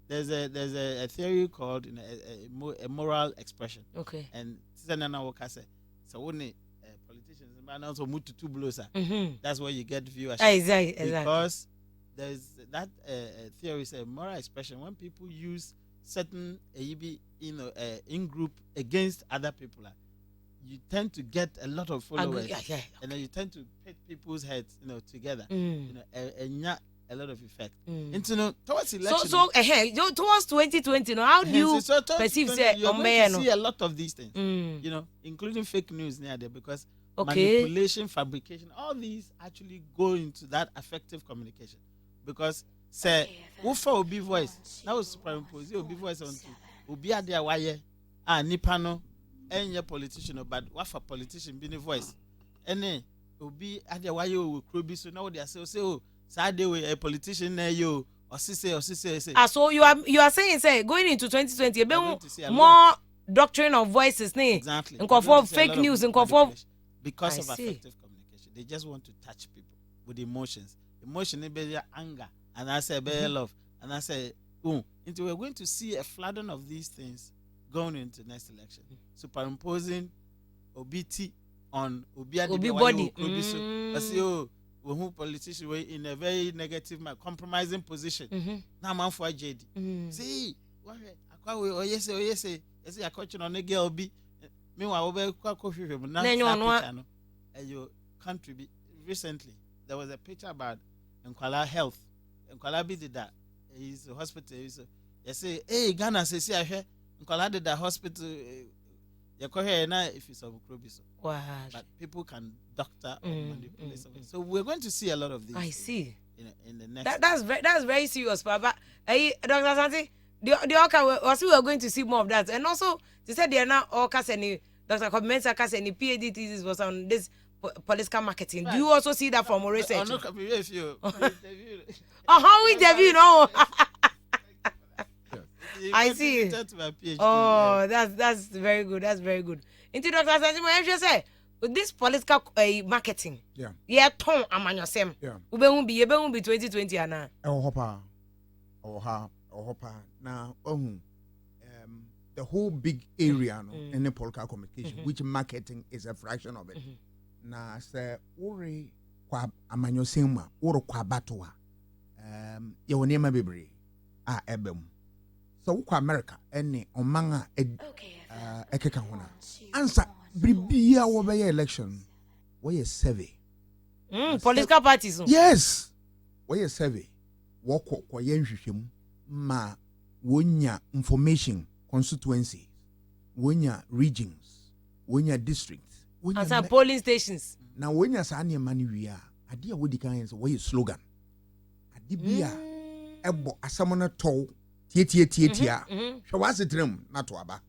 There's a theory called a moral expression. Okay. And so when politicians and also move to two blows, that's where you get viewership. Exactly. Because there's that theory is a moral expression when people use certain in group against other people. You tend to get a lot of followers, and then you tend to pit people's heads, together. A lot of effect. And towards election. Towards 2020, how do you perceive you're going to see a lot of these things, including fake news near there because manipulation, fabrication, all these actually go into that effective communication because Ufa will be voice now superimpose will be voice onto will be at their wire nipano and your politician but what for politician being a voice and will be at their wire will be so now they are say Saturday a politician you or say. So you are saying going into 2020 more doctrine of voices, exactly. And for fake news and for because of effective communication. They just want to touch people with emotions. Emotion is anger, and I say love, and I say we're going to see a flooding of these things going into next election. Superimposing OBT on Obi body. Who politicians were in a very negative, compromising position. Now, man for JD. See, yes, I coaching on a girl be. Meanwhile, over coffee, now your country. Recently, there was a picture about Nkwala Health. Nkwala did that. He's a hospital. They say, hey, Ghana, say, I hear Nkwala did that hospital. You call here now if it's a microbial. Wow. But people can doctor or manipulate something. So we're going to see a lot of these. I see. In the next. That's very serious, Papa. Dr. Santi, the Oka also we are going to see more of that, and also they said they are now Oka any Dr. Mensa any PhD thesis was on this political marketing. Right. Do you also see that from research? No, how we interview no? I see. Oh, that's very good. That's very good. Into Dr. Santi, I just say with this political marketing. Yeah, ton amanyosem. Ube be 2020 ana. Hopa. Now, the whole big area in the political communication, which marketing is a fraction of it. Na say ori kwa amanyosem oro kwa batoa. Ye wonema bebre ebem. So kwa America any omanga ekeka hona. Answer bribia wo be election. Wo survey. Political parties. Yes. Wo survey. Wo kwa yenhwehwem ma wonya information constituencies, wonya regions, wonya districts, wonya polling stations. Na wonya sa ne mani wi a ade a wodi kan so wo slogan. Ade bia ebo asamona tow tie hwe wasetrem na to aba.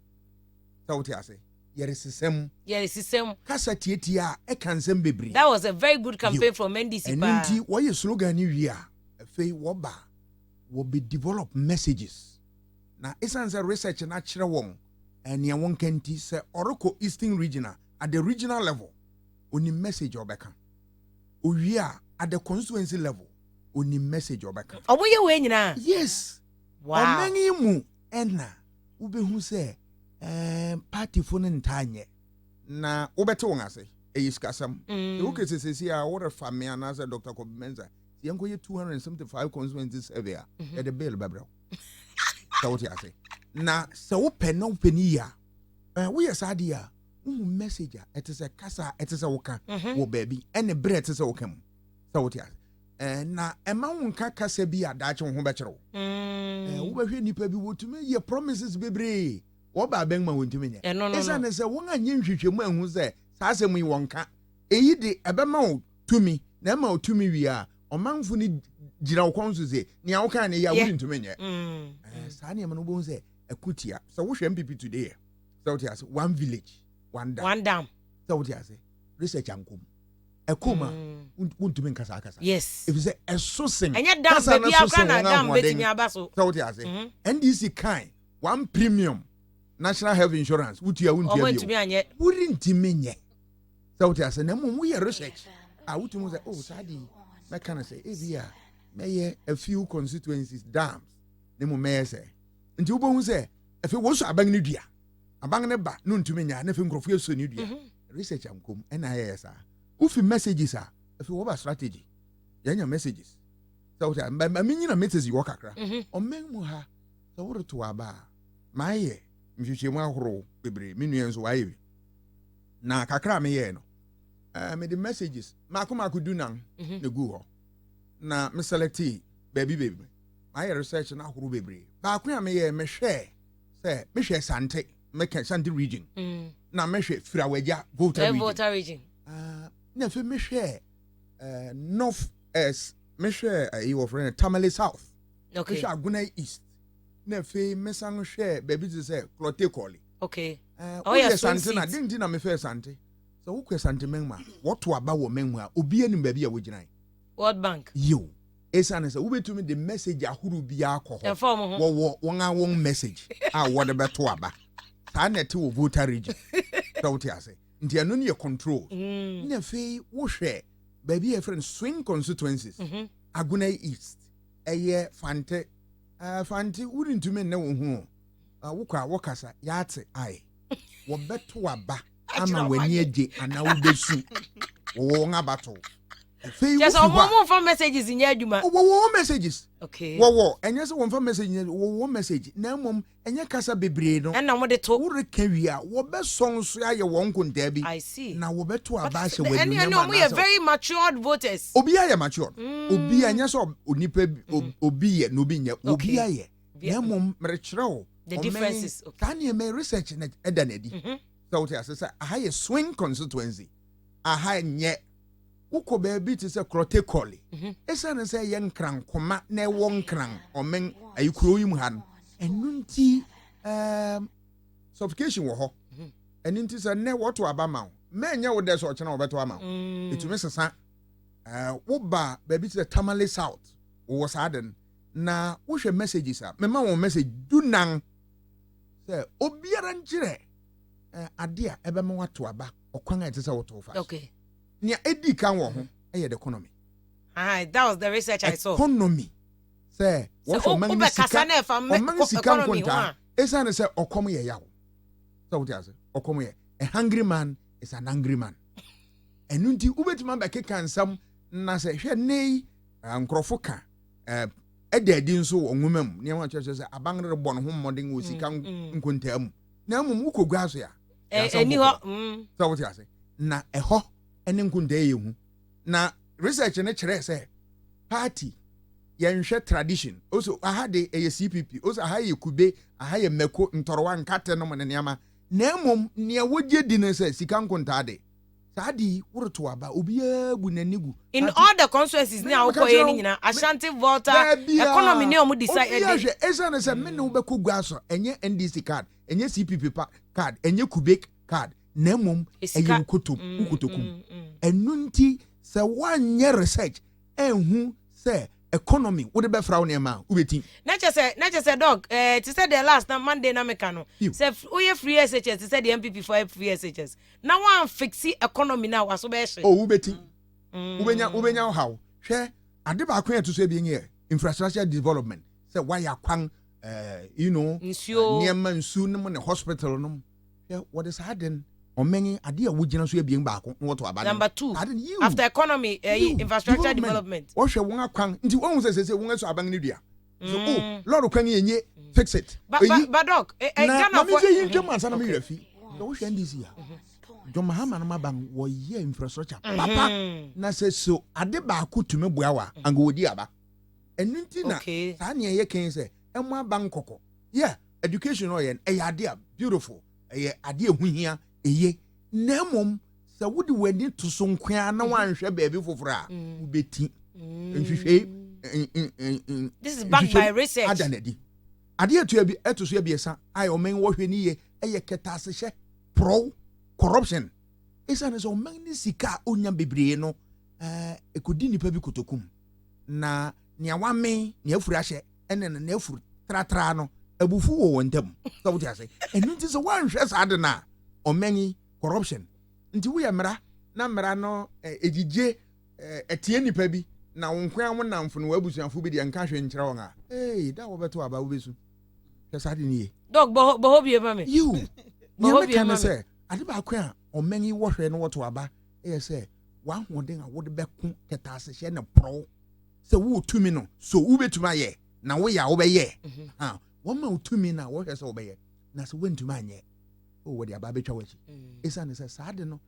Sawti ase yeresisem kasa tie a e kansem bebre. That was a very good campaign from NDC pa. Enti wo slogan ni wi a afei wo ba will be develop messages. Now, it's a research and actual one, and ya one can say Oracle Eastern Regional at the regional level, only message or back. We are at the constituency level, only message or back. Oh, we are winning now. Yes. Wow. Many mu enna ube who say party phone and tanya. Na ubeto nga say e iskasam. Okay, say what family and as Dr. Kobimenza. Yanko ye 275 constituencies survey at the bail babro. So what you say? Na so pen no penia. We are sadia. Message it is a casa, it is a woka, wo baby, and a bread is a wokem. So what you na emma ka kasa bi adache ho bekero. Wo ba hwe nipa bi wotumi ye promises bebre. Wo ba ben ma wontumi nye. Esa na se won anye nhwehwemu ahu se sa asem yi wonka. Eyi de ebema wo tumi, na ma otumi wi a omanfo ni gira wo konso se ne a wo kan ne ya wo ntumi nye. Sa ne ma no bo se akutia. So wo hwe MPP today. So what you say? One village, one dam. One dam. So what you say? Research ankom. Ekoma untumi nkasa kasa. Yes. If you say esosen. Enya dam baby akra na dam betimi abaso. So what you say? NDC kind one premium national health insurance wutia anye. Wurintimi nye. So what you say? Na mo we research. Wutumu say oh sadi me kana say ebia me a few constituencies dams. Ne mo me say. Nti wo bo say efe wo so aban ne dua. Aban ne ba no ntumi nya na fe nkrofo eso ne dua. Research ankom na yes ufi messages if you have a strategy yanya messages so I mean na messages you work akra o menmu ha so wo to aba maye mhwehwe mu ahoro bebre menu enso waye na kakra me ye no me the messages makoma kudu nan na gu ho na me select baby maye research na ahoro bebre ba ko me ye me hwe sante me kan sante region na me hwe firawagya voter region na fe me hwe north as me hwe you friend Tamale south okay me hwe Aguna east na fe me san hwe baby to say Clote Koli okay oh yes sante na din na me fe sante so wo kwe sante menma what to aba wo menmu a obi anim ba bia wo ginan World Bank yo esa na say wo betumi the message ahuru bia akọ ho wo won a won message a wo de beto aba ta na te wo voter region so what you say nti anu ne control na fe wo hwe baby a friend swing constituencies Aguna east fante urintumi na wo hu wo kwa wo kasa ya ate ai wo beto aba ama wani age ana wo besu wo ngabato just one for messages in your aduma wo messages okay wo enye se one for message wo message na mom enye kasa bebre no na mo de to wo rekawia wo be sonso aye won konta bi I see na wo beto aba hye wani na no we are very matured voters obi aye matured obi anya so onipa obi ye no bi nya obi aye na mom merekyerɛw the differences okay can you make research na eda na di So what I say a high swing constituency. A high nye. Uko baby to say crotte collie. Esan say yen crank, coma, ne won crank, or men a you crow him hand. And nunti suffocation wo ho. And nunti say ne what to abama. Men ya wo des or channel beto ama. It miss a san. Woba baby to the Tamale South. Was harden. Na what's your messages up? Mema won message do nang. Say obiara nchire. Adia ebe me watu aba. Okwanga etisa wo to fa. Okay. Nia edi kan wo ho the economy. That was the research I saw. Economy. Say what for man sika nkonta. Esa ne say okom ye yawo. So what you say? Okom ye. A hungry man is an angry man. Enu nti ubetuma be keka nsam na say hwe nei nkrofo ka ededi nso wo nwumam ne wan kyerɛ sɛ abangre bɔ no ho mmɔden wo sika nkonta mu na mmom ukogu aso ya eni hɔ so what you say na ɛhɔ ene nkonta ye hu na research ne kyerɛ sɛ party yɛnhwɛ tradition also aha de ɛyɛ CPP also aha yɛ kube aha yɛ meko ntorwa nkate no ne nneɛma na mmom ne wogye di ne sɛ sika nkonta de Sadi wurutu aba obiya bu nanigu in all the constituencies now ukoye ni nyina Ashanti voter economy ne omu decide ehwe esa na se me ne wo be kogu aso enye NDC card enye CPP card enye Quebec card na mom enye ukotokum enu nti se wanye research enhu se economy wo de be fra wo ne ma ubeti na che se dog to say the last na Monday na meka no se we free SHS to say the MPP for free SHS na one fixi economy na waso be hye ubeti ubenya how hwe ade ba kwan to so bi nye infrastructure development se why akwan niema nsu no ne hospital no hwe what is harden omeni ade a wogina so ebien baako no to aba number 2 after economy infrastructure development wo hwe won akwan nti won se won aso aban ne dua so lord kwan yenye fix it but dog Ghana for me yin twema sana me rafi wo hwe ndisi ya John Mahama no maban wo ye infrastructure papa na se so ade baako tumi boawa anga wodi aba enu nti na sa ne ye ken se emu aban kokko yeah education o ye ade beautiful ade ehuhia eye na mom se wodi wani to so nkwa na wanhwe baabi foforo a ubeti nhwehwe this is backed by research adanadi ade eto so ebiesa ai omen wo hwe ni ye ketase hye pro corruption isa ne so omen ni sika onya bebree no ekodi nipa bi kotokum na ne awame ne afuru ahye ene na afuru tratra no abufu wo wontam so what you say enu nti so wanhwe sa ade na omeni corruption nti wo yemra na mra no ejije etie nipa bi na wonkwan mo namfo no wabusuafo bi de nka hwe nkyerɛ won a da wo beto aba wo besu kesa de nie dog bo hobie ma me you bo hobie ma me ade ba kwa a omeni wo hwe no woto aba say wa hoden a wo de beko ketase hye ne pro se wo tumi no so wo betuma ye na wo ya wo be ye wo ma utumi na wo hwe se wo be ye na se wentuma anye wo de aba betwa wachi esa ne se saade no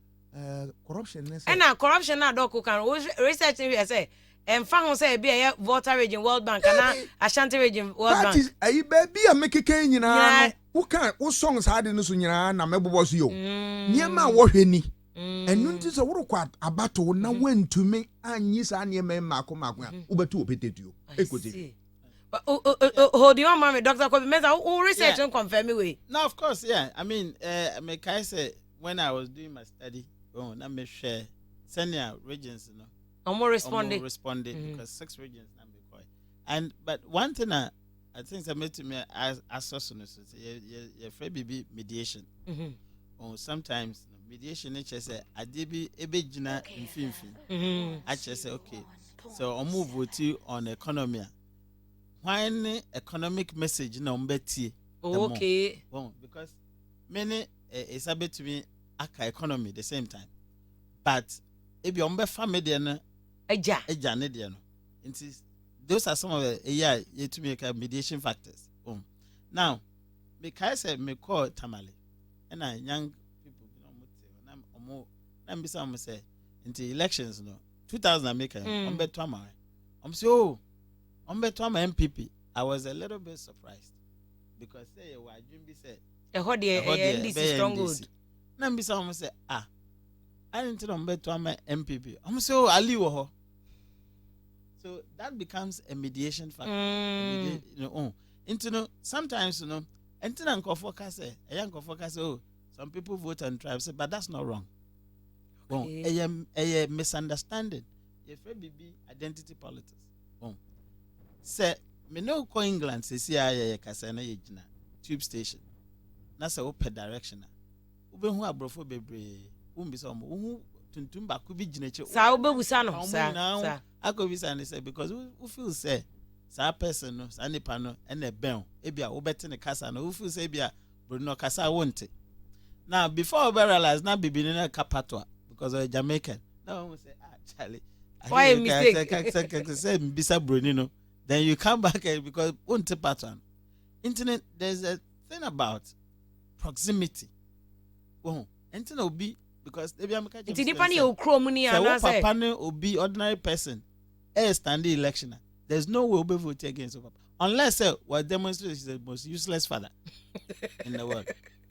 corruption ne se na corruption na dog kan research we say emfa ho say be ye voter region World Bank na Ashanti region World Bank that is ayi baby a mekeke nyina no wo kan wo song saade no so nyina na mebobo so yo niema wo hwe ni enu nti so wo kwa abato na wentumi anyi sa niema mako a wo betu opetetuo ekote hold on, mommy, Dr. Kobe Meza, who research and confirm me? No, of course, yeah. I mean, I said when I was doing my study, let me share senior regions, I'm more responding because 6 regions now be quite. But one thing I think that made to me as also your friend BB mediation. Or sometimes mediation nature say I did be a bit jina in I just say okay, so I'll move with you on economy. When economic message na umbeti okay because many is a bit to me aka economy the same time but if you umbe family na eja ne de no those are some of the to me mediation factors now because say me call Tamale and young people na mbisa mo say into elections no 2000 make umbe Tamale say oh Umbeto my MPP, I was a little bit surprised because say why Jimby said NDC stronghold. na mbisa am say I didn't know better to my MPP. I'm say oh Ali wo. So that becomes a mediation factor. Sometimes oh, some people vote on tribes, but that's not wrong. A misunderstanding. If be identity politics. Say me no ko England say see kasa na yegina tube station. Na say open direction. Ube hu abrofo bebre. Umbi so mo tuntum ba ku bi gina che. Sa obebusa no sa. Akobisa ne say because who feel say sa person no sa nipa no na ben e bia wo bete ne kasa no who feel say bia bro no kasa wonte. Now before we realize na bibi ne kapatwa because of Jamaican. Now we say Charlie. Why a mistake? Say bisa broni no. Then you come back because wonte pattern. Internet there's a thing about proximity. Internet will be because if I'm catching. It's depending on cromony and say papa no will be ordinary person. Stand the election. There's no way we'll be voting against Papa unless what demonstrates is the most useless father in the world.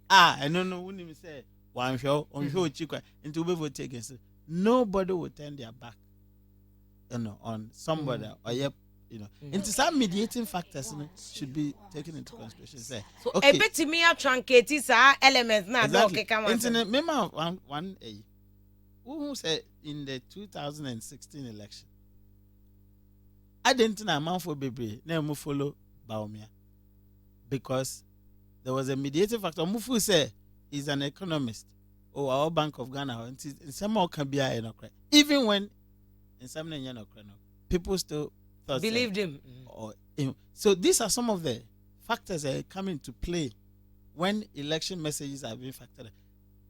I don't know when you say one show on show chikwa into be voting against it. Nobody will turn their back, on somebody or into some mediating factors should be taken into consideration. Say so okay. A bit to me truncate is elements now. Exactly. Internet remember one who said in the 2016 election. I didn't know amount for baby. Never follow Baumia because there was a mediating factor. Mufu say he's an economist or our Bank of Ghana. In some more can be even when in some people still thought believed him. So these are some of the factors that come into play when election messages are being factored.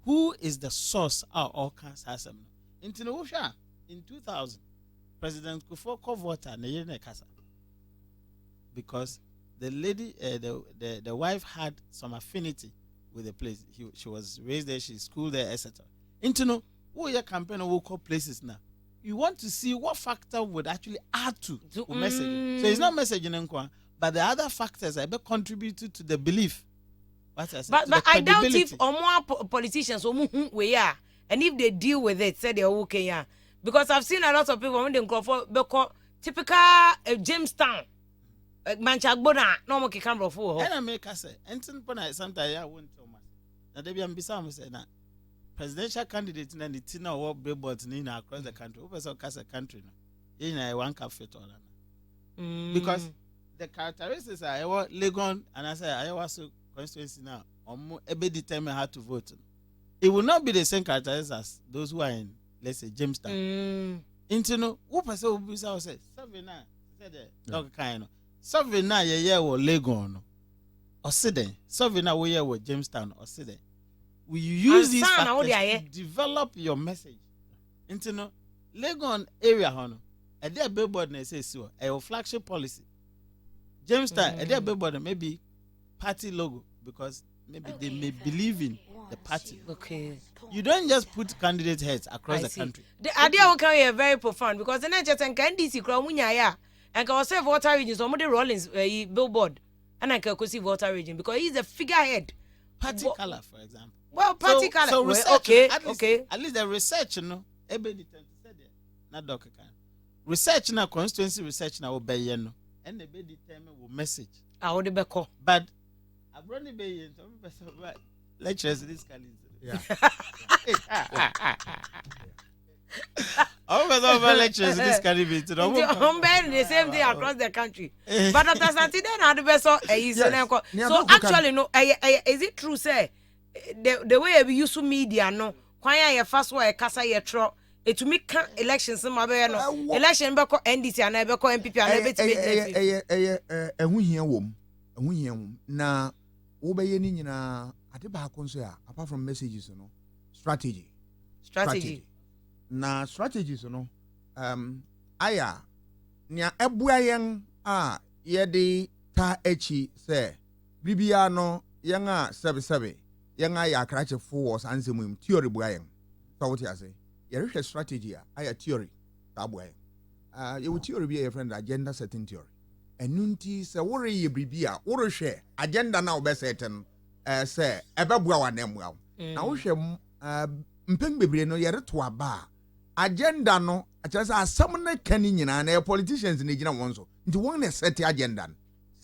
Who is the source of all kinds of in 2000? President Kufuor water na kasa because the lady, the wife had some affinity with the place. She was raised there, she schooled there, etc. Into who your campaign will call places now. You want to see what factor would actually add to message. So it's not messaging in but the other factors that contributed to the belief. But I doubt if or more politicians we are, and if they deal with it, say they're okay, yeah. Because I've seen a lot of people when they go for typical Jamestown, Manchagbona, no more camera for. And I make us say, and sometimes I won't tell much. Now they be ambitious, say na presidential candidate in the Tina or billboards across the country. Who person cast a country no? In one cafe all because the characteristics are Legon and I say I was constituency now. Ebe determine how to vote. It will not be the same characteristics as those who are in. Let's say Jamestown. Into who person will be say Savina said dog kind. Savina ye or Legon or Sydney. Savina we or Jamestown or Sydney. Will you use these factors to develop your message? Into Legon area hono. A there billboard na say so. A flagship policy. Jamestown a there billboard maybe party logo because maybe they may believe in the party. Okay. You don't just put candidate heads across the country. The idea will come here very profound because the next just and NDC crowd munya and can say water region somebody Rollins billboard and I can see water region because he's a figurehead. Party color, for example. Well, party color. So research, okay. At least the research, not doctor kind. Research na constituency research na obey no, and the be determine will message. I would be call. But I brought the be lectures this kind. Yeah. Over lectures this can be the same thing across the country. But Dr. Santide na the best so actually no is it true say the way we use media no kwan ya fast way kasa ye tro it make elections ma be no election be ko NDC and be ko MPP and be ti ehun hia na wo be ye ni nyina ade ba ko so ya apart from messages no strategy na strategies no aya nia ebua yen a ye de ta echi se bibia no yen a sebe yen a ya krache force ansem theory bua yen so what you say ye rehwe strategy a aya theory ta bua yen ye theory be your friend agenda setting theory enunti se wore ye bibia wore hwe agenda na obeseten se ebebua wa na mua na wo hwe mpeng bebre no yere to aba agenda no akyerɛ sɛ asɛm no ka ni nyinaa na politicians ne gyina wɔn so nti wɔn na set agenda no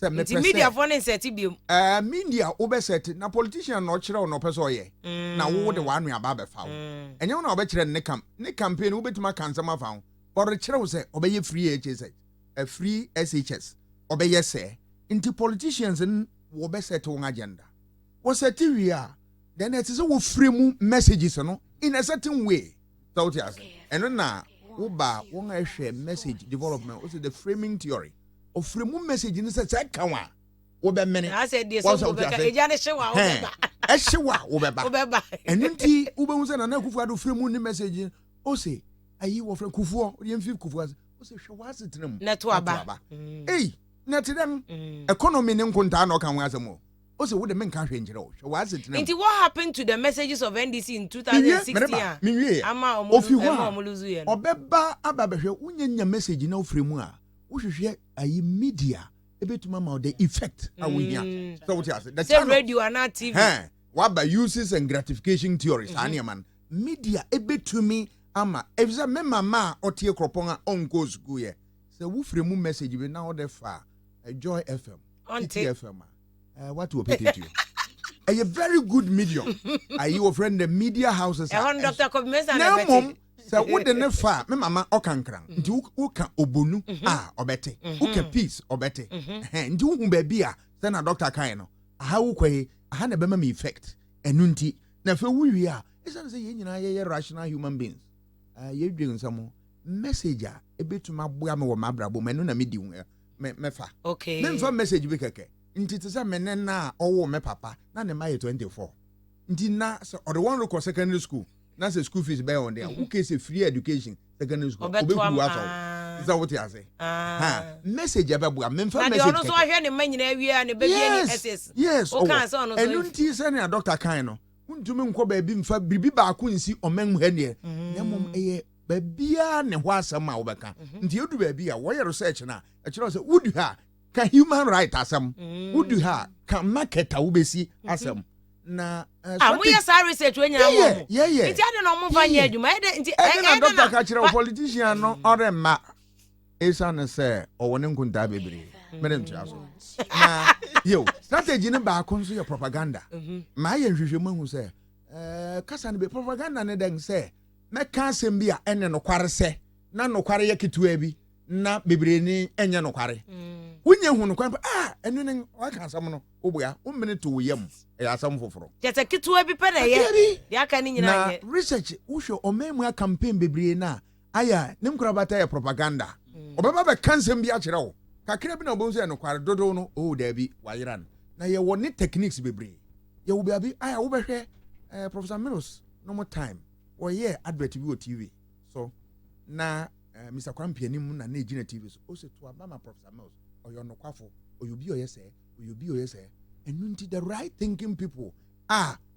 sɛ me nti media for ne set biom media wo be set na politician no kyerɛ no pɛ sɛ ɔyɛ na wo de wanu aba bɛfa wo ɛnyɛ wo na ɔbɛkyerɛ ne campaign wo betuma kansɛm afa wo ɔre kyerɛ wo sɛ ɔbɛyɛ free HSS a free SHS ɔbɛyɛ sɛ nti politicians wo be set wɔn agenda wo set wi a then it is a frame messages no in a certain way. So and na uba won't share message development. Also the framing theory of frame message in the second kawa. Obe many. I said this. Ejane Obeba. And inti ube unsa na kufu ado frame message. Ose ayi wo frame kufu yemfi kufu ose shawase tinem. Na to aba. Hey, na tidam economy ne nkonta na oka ho asemo. Also, what the men can't change it all. Was it? Into what happened to the messages of NDC in 2016? Ama omuluzu Obeba ababehwe unyenya message na ofremu a wohwehwe ayi media ebetuma ma the effect awo hia. So what you say? The radio and TV. What uses and gratification theories man. Media ebetumi ama efisa mema ma otie kroponga onko school ye. So wo fremu message be na order fa Joy FM. FM. What will pay you? A very good medium. Are you a friend the media houses? Dr. Kobimesa na mom say wo de ne fa me mama okankran nti wo ka obonu obete wo ka peace obete nti wo hu ba bia say na doctor kan no aha wo kwai aha na be ma me effect enu nti na fa wo wi a esa say ye nyina ye rational human beings ye dwen nsamo message a ebetuma boa me wo mabrabo menu na me di me fa okay me fa message bi keke nti tisa menen na owo me papa na ne maye 24 nti na so or the one record secondary school na say school fees be on there who case free education secondary school obeku aso is that what you say message ababu memfa message na no so ahwe ne manyina awia ne be bi ni SS yes o kan so no so enu nti se na doctor kan no untumi nko ba bi mfa bibi ba ko nsi omanmu ha ne na mom eye ba bia ne ho asam a wo beka nti edu ba bia wo ye research na e kire say wodu ha ka human right asam wodu ha ka market a wo besi asam na amuya sa research we nyina mo nti ade no mo fanya adwuma nti na doctor ka kire politician no ore ma esa na say owo ne nkunta bebre mere ntuaso na yo strategy ne ba ko nso ye propaganda ma ye nhwehwemu hu say kasa ne be propaganda ne den say meka asem bi a ene no kware se na no kware ye ketua bi na bebre ni enye no kware wunye hu no kware enu ne waka asam no oboya o mene to yam e asam foforo jete ketua bi pe na ye de aka ni nyina ye na research wo hwe omemu campaign bebre na aya ne mkrabata ye propaganda obeba be kansem bi a kire wo kakira bi na obo nso no kware dodo no o da bi wayiran na ye woni techniques bebre ye wo bia bi aya wo behwe Professor Milos no more time or yeah advert bi o TV so na Mr. Kwampiani mu na ejina TV so o se to mama Professor Milos oyo no kwafo oyo bi oyo se enu nti the right thinking people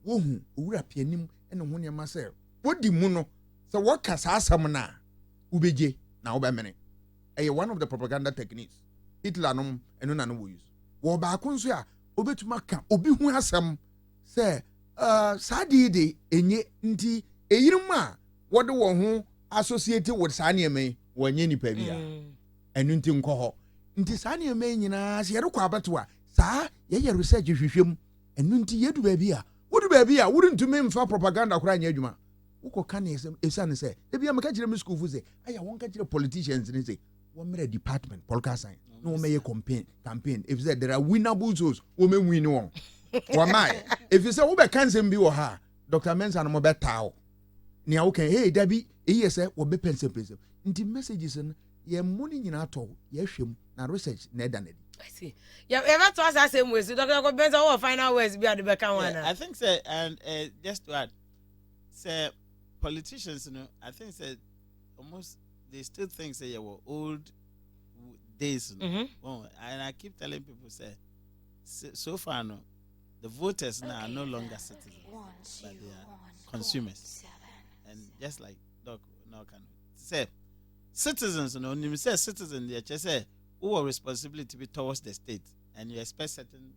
wo hu owura pianim ene ho ne ma se wodi mu no so what ka sa asam na ubeje na obemene one of the propaganda techniques Hitler no enu na no wo use wo ba ko nso a obetuma ka obi hu asam se sadide enye nti eyirum a wode wo ho associated with sanieme wonye nipa bia enu nti nko ho nti sanieme nyina se yere kwa abeto a saa ye research hwehwem enu nti yedu ba bia wurintumi mfa propaganda kora anya adwuma uko kan esane se ebia meka kire me school fu se aya won ka kire politicians ni se wo mere department political science no me campaign if said there are winnable zones wo me win won wamai if you say wo be kansem bi wo ha Dr. Mensa no mo betawo ni a wo kan hey dabi eyi say wo be pensem nti messages no ye money nyina to ye hwem na research na eda na di I see ya ever to us same way so Dr. Mensa what final words be at the back one I think say and just to add say politicians I think say almost they still think say were old days and I keep telling people say so far no the voters now are no longer citizens, but they are consumers. And just like Doc now can say, citizens, when you say citizen, they just say, who are responsibility to be towards the state, and you expect certain,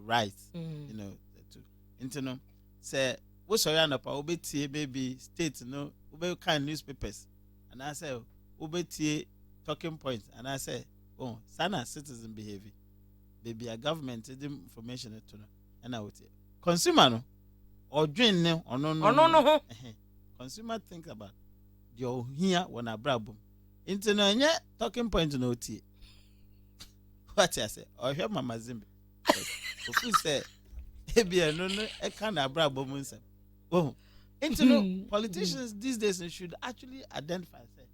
rights, to say Wo so ya na pa obetie baby state no obe kan newspapers and I say obetie talking points and I say oh sana citizen behavior baby a government the information to no and I would say consumer no or dream no or no consumer think about your here when I brabo into no talking point no tie what I say or hear mama zimbi who say maybe no I can't brabo munse oh into no politicians these days should actually identify say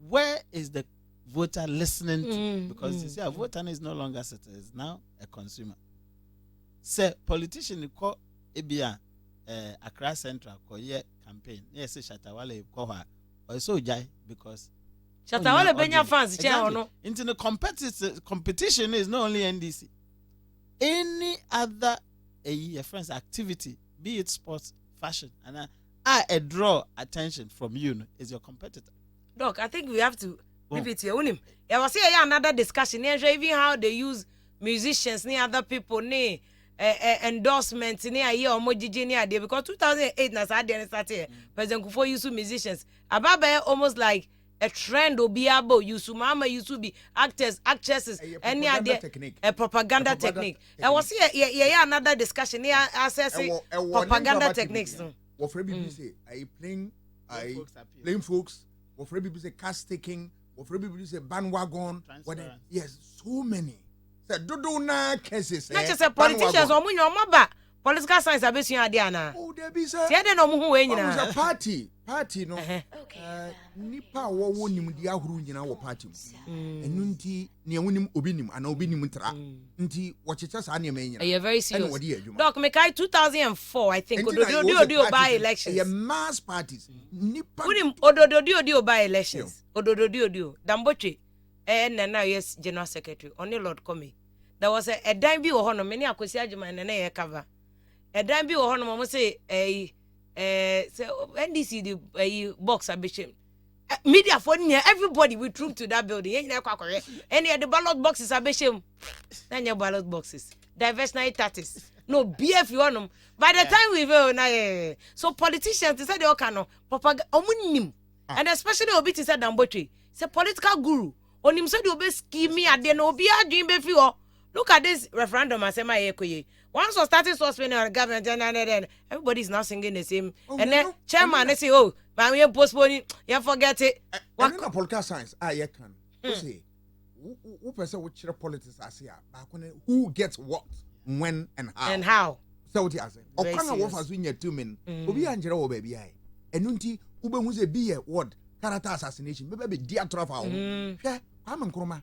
where is the voter listening to because you see a voter is no longer citizen is now a consumer say politician call ebia Accra Central call ye campaign yes Shatawale call her or so jai because Shatawale benya fans chair no into the competition is not only NDC any other friends activity be it sports fashion and I draw attention from you is your competitor. Doc, I think we have to repeat here. I was here another discussion. Even how they use musicians, ni other people, ni endorsements, ni a year or more GG because 2008 na started. President Kufuor used musicians. Ababa almost like a trend obiabo use mama used to be actors, actresses, any idea a propaganda technique. I was here another discussion. Here assessing propaganda techniques. What for people say? I playing folks. What for people say cast taking. What for people say bandwagon. Yes, so many. Say do na cases. Not just politicians or money political science are based on Diana. Oh, there be sir. See, they know who we a party no. Nipa wo nim dia huru nyina wo party. Enu nti ne wonim obinim ana obinim tra. Nti wo checha sa ne manyina. You very serious. Doc me kai 2004 I think ododo by elections. Yeah, mass parties. Nipa wonim ododo by elections. Ododo Damboche na yes general secretary only Lord Comey. There was a dime bi wo ho no many akosi agema na ye cover. A dime bi wo ho no mo say say NDC the box abeshim media for near everybody we troop to that building any the ballot boxes abeshim na ballot boxes diverse night tactics no BF you on by the time we will na so politicians they say they all can propaganda omunim and especially obi ti say Dambotre say political guru onim say the obi scheme ade na obi adwin be fi ho look at this referendum asema yekoye. Once we started suspending our government, and then everybody is now singing the same. And then chairman, they say, "Oh, but we are postponing. You forget it." What kind of political science? You can. You see, who person which politics are here? Who gets what, when, and how? And how? So what you say? O kana wo fa so nya 2 men. Obi anjere wo ba bia. Enu nti ube hu se be word character assassination. Be dia trofa wo. Hwe, kwam nkroma.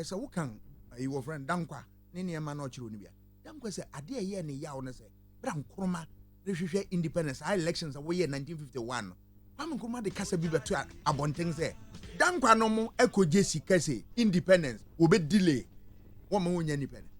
So wo kan your friend Dankwa, ne ne ma na ochiro ni bia. Dankwa say ade ye ne ya wo ne say bra nkroma rehwehwe independence elections we year 1951. Kwam nkroma de kasa bi beto abonten say Dankwa no mo ekoje sika say independence wo be delay. Wo ma wonya independence.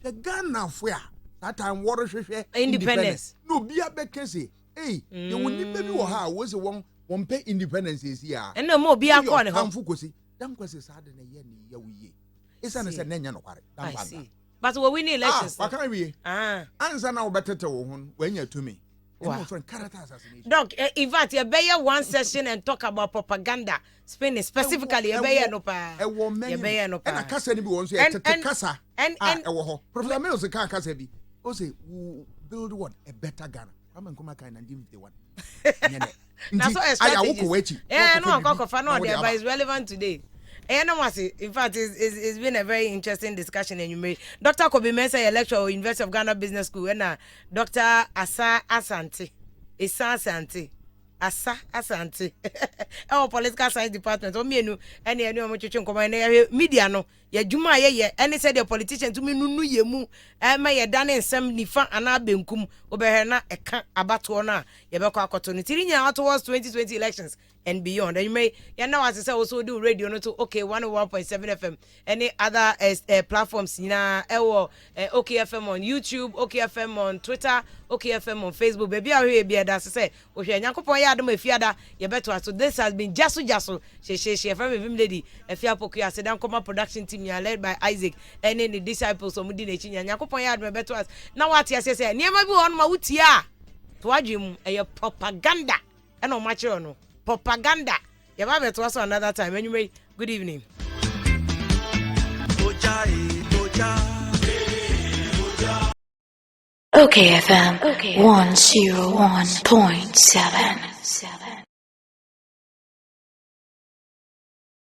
The Ghana fo ya that time war hwehwe independence. No bia be can say you woni be bi wo ha wo say won pay independence is here. And no more bia ko ne ho. Amfu kosi. Dankwa say sa de na ye ne ya wo ye. Isa ne say nenya no kware. Dankwa. But we win elections. What can we? Answer now better to when you're to me. Wow. Character assassination. Doc, in fact, you bear one session and talk about propaganda. Spending specifically, you bear no pa. You bear no pa. And a casa ni bi won say a casa. And Professor Mills say casa bi. O say build what a better Ghana. Come and come kind 1951. That's what strategy. Yeah, no, no, but it's relevant today. In fact, it's been a very interesting discussion. And you made Dr. Kobe Mensah, lecturer, University of Ghana Business School, and Dr. Asa Asante, Asa Asante, our political science department. O me nu, any mo chichun come na media no. Ya juma ye, any said the politician to me nu ye mu. Ma ye dane nsem nifa ana benkum. Obehe na eka abato na ye be kwa akoto ni. Tirinya towards 2020 elections and beyond. And you may now as I say also do radio no to okay 101.7 FM. Any other platforms na okay FM on YouTube, okay FM on Twitter, okay FM on Facebook. Baby I be that say ohwe Nyankopon ya adom afiada ye beto so this has been jaso she from him lady afia poku ya sedan koma production team ya led by Isaac and the disciples omudi na chi Nyankopon ya adom beto now what ya say niam bi won ma wutia to adwem propaganda and no match no propaganda you ba beto so another time anyway good evening Okay FM 101.7